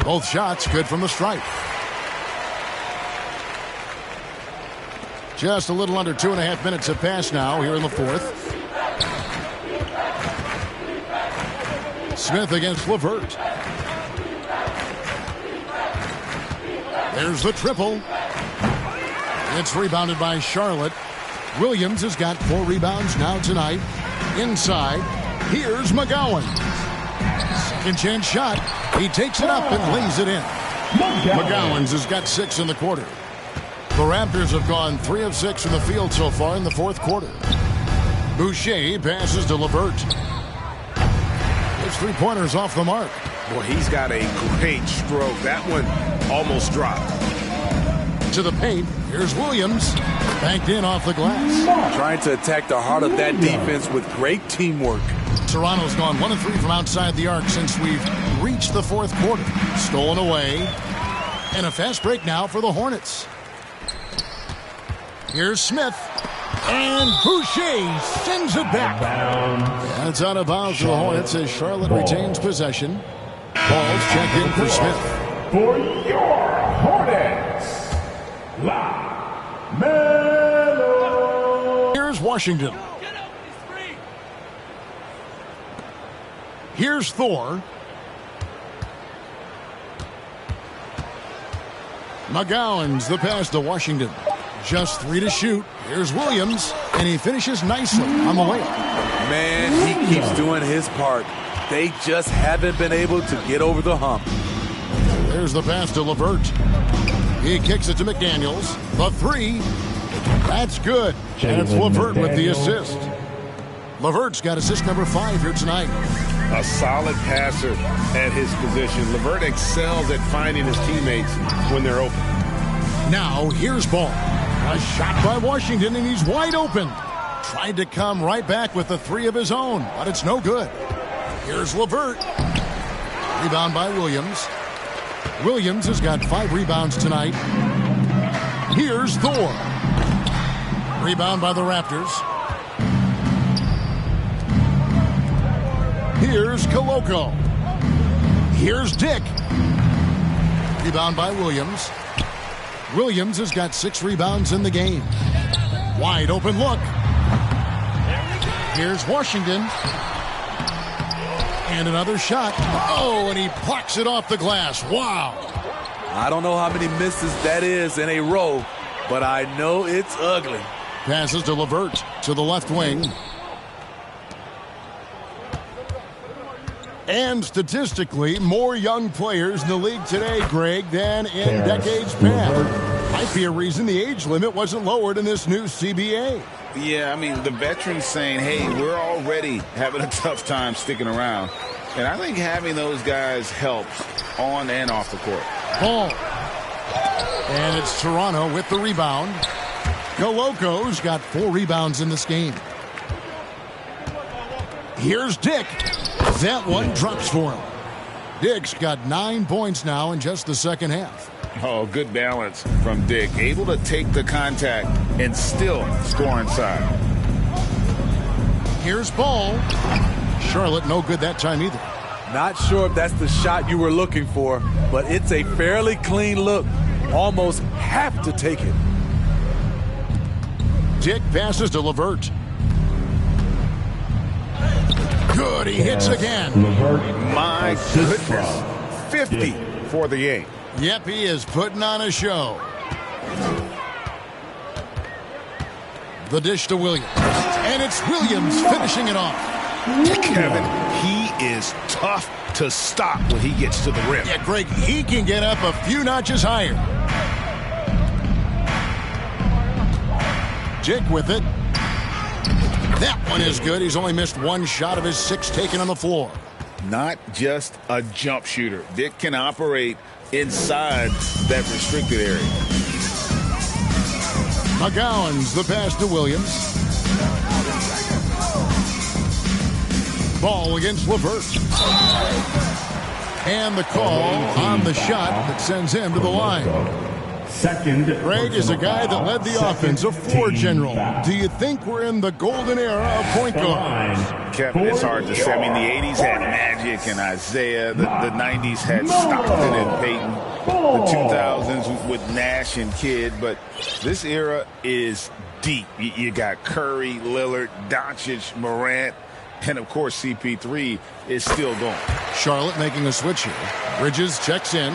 Both shots good from the stripe. Just a little under 2.5 minutes have passed now here in the fourth. Smith against LeVert. There's the triple. It's rebounded by Charlotte. Williams has got 4 rebounds now tonight. Inside, here's McGowan. Second chance shot. He takes it up and lays it in. McGowan's has got 6 in the quarter. The Raptors have gone 3 of 6 from the field so far in the fourth quarter. Boucher passes to LeVert. His 3-pointers off the mark. Boy, he's got a great stroke. That one almost dropped. To the paint. Here's Williams. Banked in off the glass. Trying to attack the heart of that defense with great teamwork. Toronto's gone 1 of 3 from outside the arc since we've reached the fourth quarter. Stolen away. And a fast break now for the Hornets. Here's Smith. And Boucher sends it back. That's out of bounds for the Hornets as Charlotte retains possession. Ball's checked in for Smith. For your Hornets, LaMelo. Here's Washington. Here's Thor. McGowan's the pass to Washington. Just 3 to shoot. Here's Williams, and he finishes nicely on the layup. Man, he keeps doing his part. They just haven't been able to get over the hump. There's the pass to LeVert. He kicks it to McDaniels. The three. That's good. And it's LeVert with the assist. LeVert's got assist number 5 here tonight. A solid passer at his position. LeVert excels at finding his teammates when they're open. Now, here's Ball. A shot by Washington, and he's wide open. Tried to come right back with the 3 of his own, but it's no good. Here's LeVert. Rebound by Williams. Williams has got 5 rebounds tonight. Here's Thor. Rebound by the Raptors. Here's Koloko. Here's Dick. Rebound by Williams. Williams has got 6 rebounds in the game. Wide open look. Here's Washington. And another shot. Oh, and he plucks it off the glass. Wow. I don't know how many misses that is in a row, but I know it's ugly. Passes to LeVert to the left wing. And statistically, more young players in the league today, Greg, than in decades past. Might be a reason the age limit wasn't lowered in this new CBA. Yeah, I mean, the veterans saying, hey, we're already having a tough time sticking around. And I think having those guys helps on and off the court. Ball. And it's Toronto with the rebound. Koloko's got 4 rebounds in this game. Here's Dick. That one drops for him. Dick's got 9 points now in just the second half. Oh, good balance from Dick. Able to take the contact and still score inside. Here's Ball. Charlotte no good that time either. Not sure if that's the shot you were looking for, but it's a fairly clean look. Almost have to take it. Dick passes to LeVert. Good, he hits again. My goodness. 50 for the game. Yep, he is putting on a show. The dish to Williams. And it's Williams finishing it off. Kevin, he is tough to stop when he gets to the rim. Yeah, Greg, he can get up a few notches higher. Dick with it. That one is good. He's only missed 1 shot of his 6 taken on the floor. Not just a jump shooter. Dick can operate inside that restricted area. McGowan's the pass to Williams. Ball against LeVert. And the call on the shot that sends him to the line. Greg is a guy that led the offense, a floor general. Do you think we're in the golden era of point guard? Kevin, it's hard to say. I mean, the 80s had Magic and Isaiah. The 90s had Stockton and Peyton. The 2000s with Nash and Kidd. But this era is deep. You got Curry, Lillard, Doncic, Morant. And, of course, CP3 is still going. Charlotte making a switch here. Bridges checks in.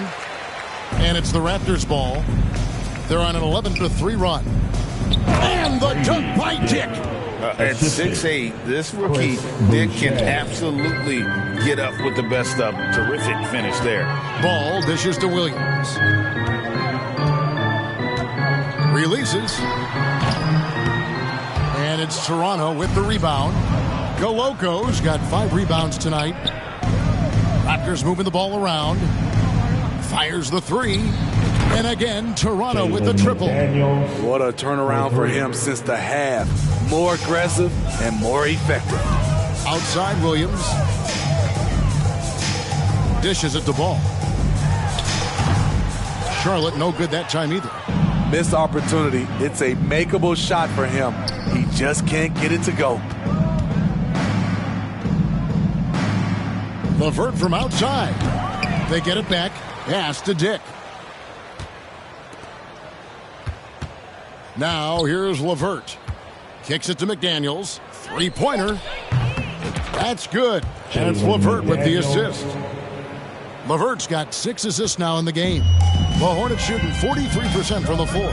And it's the Raptors ball. They're on an 11-3 run. And the dunk by Dick. At 6'8", this rookie, Dick, can absolutely get up with the best of them. Terrific finish there. Ball dishes to Williams. Releases. And it's Toronto with the rebound. Koloko's got 5 rebounds tonight. Raptors moving the ball around. Fires the 3. And again, Toronto with the triple. What a turnaround for him since the half. More aggressive and more effective. Outside Williams. Dishes it to Ball. Charlotte no good that time either. Missed opportunity. It's a makeable shot for him. He just can't get it to go. LeVert from outside. They get it back. Pass to Dick. Now here's LeVert. Kicks it to McDaniels. 3-pointer. That's good. And it's LeVert with the assist. LeVert's got 6 assists now in the game. The Hornets shooting 43% from the floor.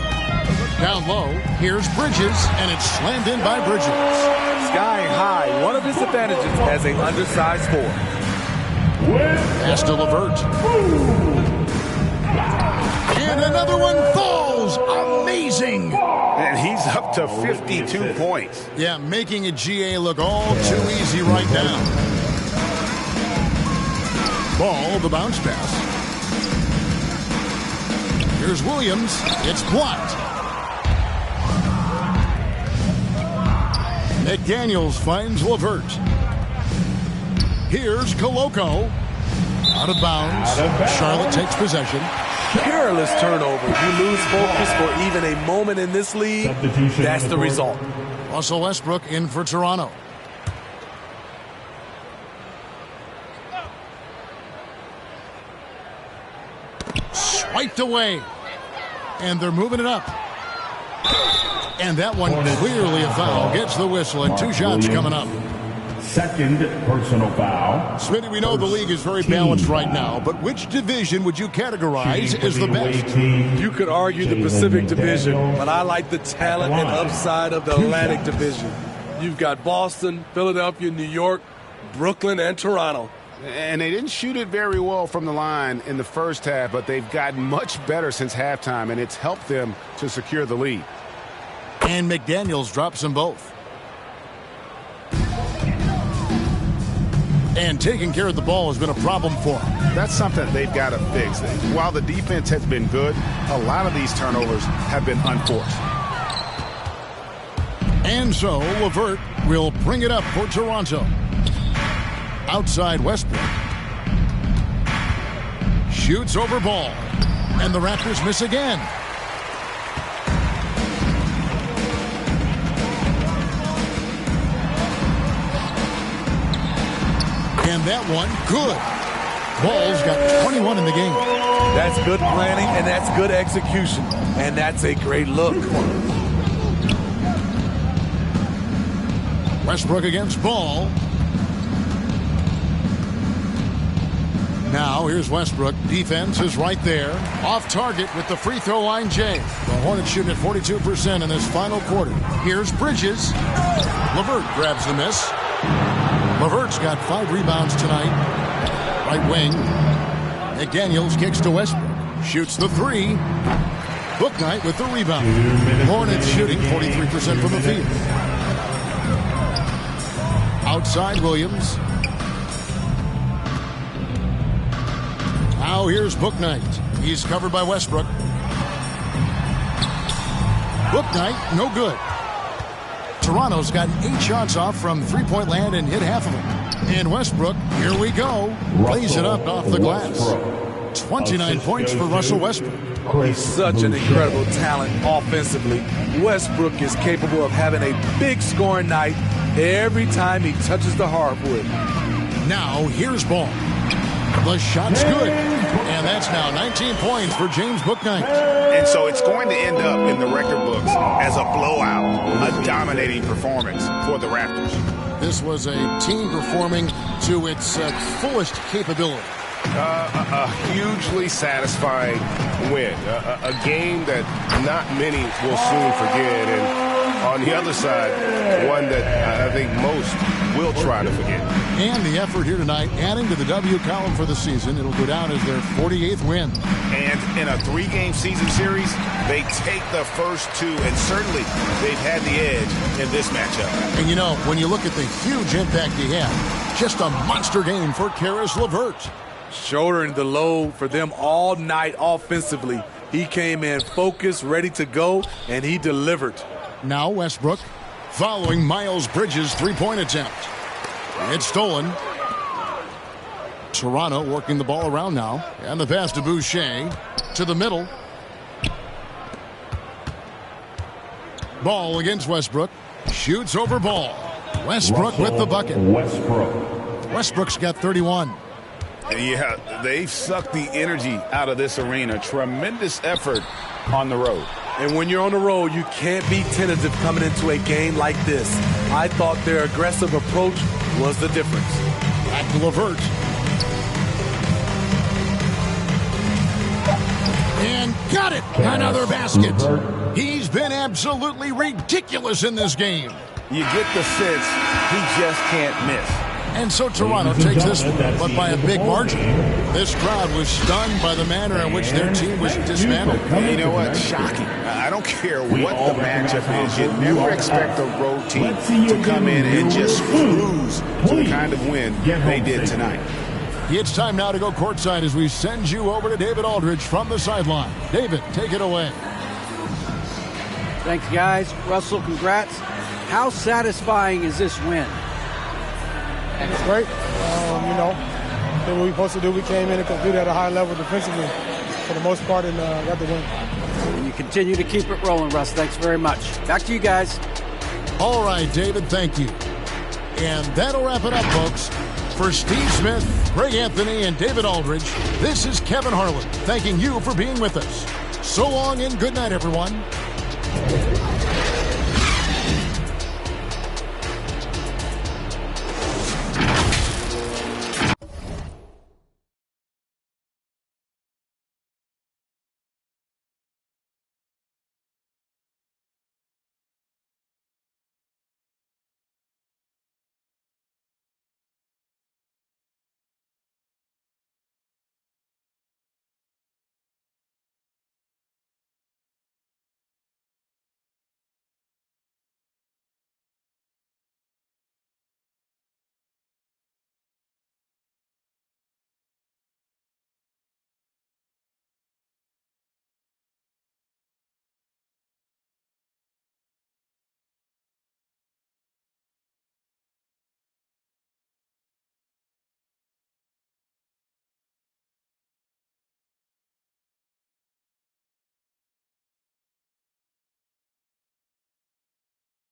Down low, here's Bridges, and it's slammed in by Bridges. Sky high. One of his advantages as an undersized forward. Pass to LeVert. And another one falls. Amazing. And he's up to 52 points. Yeah, making a GA look all too easy right now. Ball, the bounce pass. Here's Williams. It's blocked. McDaniels finds LeVert. Here's Koloko. Out of bounds. Charlotte takes possession. Perilous turnover. You lose focus for even a moment in this league. That's the result. Russell Westbrook in for Toronto. Swiped away. And they're moving it up. And that one clearly a foul. Gets the whistle and 2 shots coming up. Second personal foul. Smitty, we know the league is very balanced right now, but which division would you categorize as the best? You could argue the Pacific Division, but I like the talent and upside of the Atlantic Division. You've got Boston, Philadelphia, New York, Brooklyn, and Toronto. And they didn't shoot it very well from the line in the first half, but they've gotten much better since halftime, and it's helped them to secure the lead. And McDaniels drops them both. And taking care of the ball has been a problem for them. That's something they've got to fix. While the defense has been good, a lot of these turnovers have been unforced. And so LeVert will bring it up for Toronto. Outside Westbrook. Shoots over ball. And the Raptors miss again. And that one, good. Ball's got 21 in the game. That's good planning, and that's good execution. And that's a great look. Westbrook against Ball. Now, here's Westbrook. Defense is right there. Off target with the free throw line, Jay. The Hornets shooting at 42% in this final quarter. Here's Bridges. LeVert grabs the miss. LeVert's got 5 rebounds tonight. Right wing. McDaniels kicks to Westbrook. Shoots the 3. Bouknight with the rebound. Hornets shooting 43% from the field. Outside Williams. Now here's Bouknight. He's covered by Westbrook. Bouknight, no good. Toronto's gotten 8 shots off from three-point land and hit half of them. And Westbrook, here we go, plays it up off the glass. 29 points for Russell Westbrook. He's such an incredible talent offensively. Westbrook is capable of having a big scoring night every time he touches the hardwood. Now here's Ball. The shot's good. And that's now 19 points for James Bouknight. And so it's going to end up in the record books as a blowout, a dominating performance for the Raptors. This was a team performing to its fullest capability. A hugely satisfying win. A game that not many will soon forget. And on the other side, one that I think most will try to forget. And the effort here tonight, adding to the W column for the season. It'll go down as their 48th win. And in a 3-game season series, they take the first 2, and certainly they've had the edge in this matchup. And you know, when you look at the huge impact he had, just a monster game for Caris LeVert. Shouldering the load for them all night offensively. He came in focused, ready to go, and he delivered. Now Westbrook following Miles Bridges' 3-point attempt. It's stolen. Toronto working the ball around now. And the pass to Boucher. To the middle. Ball against Westbrook. Shoots over Ball. Westbrook with the bucket. Westbrook's got 31. Yeah, they've sucked the energy out of this arena. Tremendous effort on the road. And when you're on the road, you can't be tentative coming into a game like this. I thought their aggressive approach was the difference. Back to LeVert. And got it! Another basket. He's been absolutely ridiculous in this game. You get the sense he just can't miss. And so Toronto takes this one, but by a big margin. This crowd was stunned by the manner in which their team was dismantled. You know what? Shocking. I don't care what the matchup is. You never expect a road team to come in and just cruise to the kind of win they did tonight. It's time now to go courtside as we send you over to David Aldridge from the sideline. David, take it away. Thanks, guys. Russell, congrats. How satisfying is this win? It's great. You know, did what we supposed to do. We came in and competed at a high level defensively for the most part and got the win. And you continue to keep it rolling, Russ. Thanks very much. Back to you guys. All right, David, thank you. And that'll wrap it up, folks. For Steve Smith, Greg Anthony, and David Aldridge, this is Kevin Harlan thanking you for being with us. So long and good night, everyone.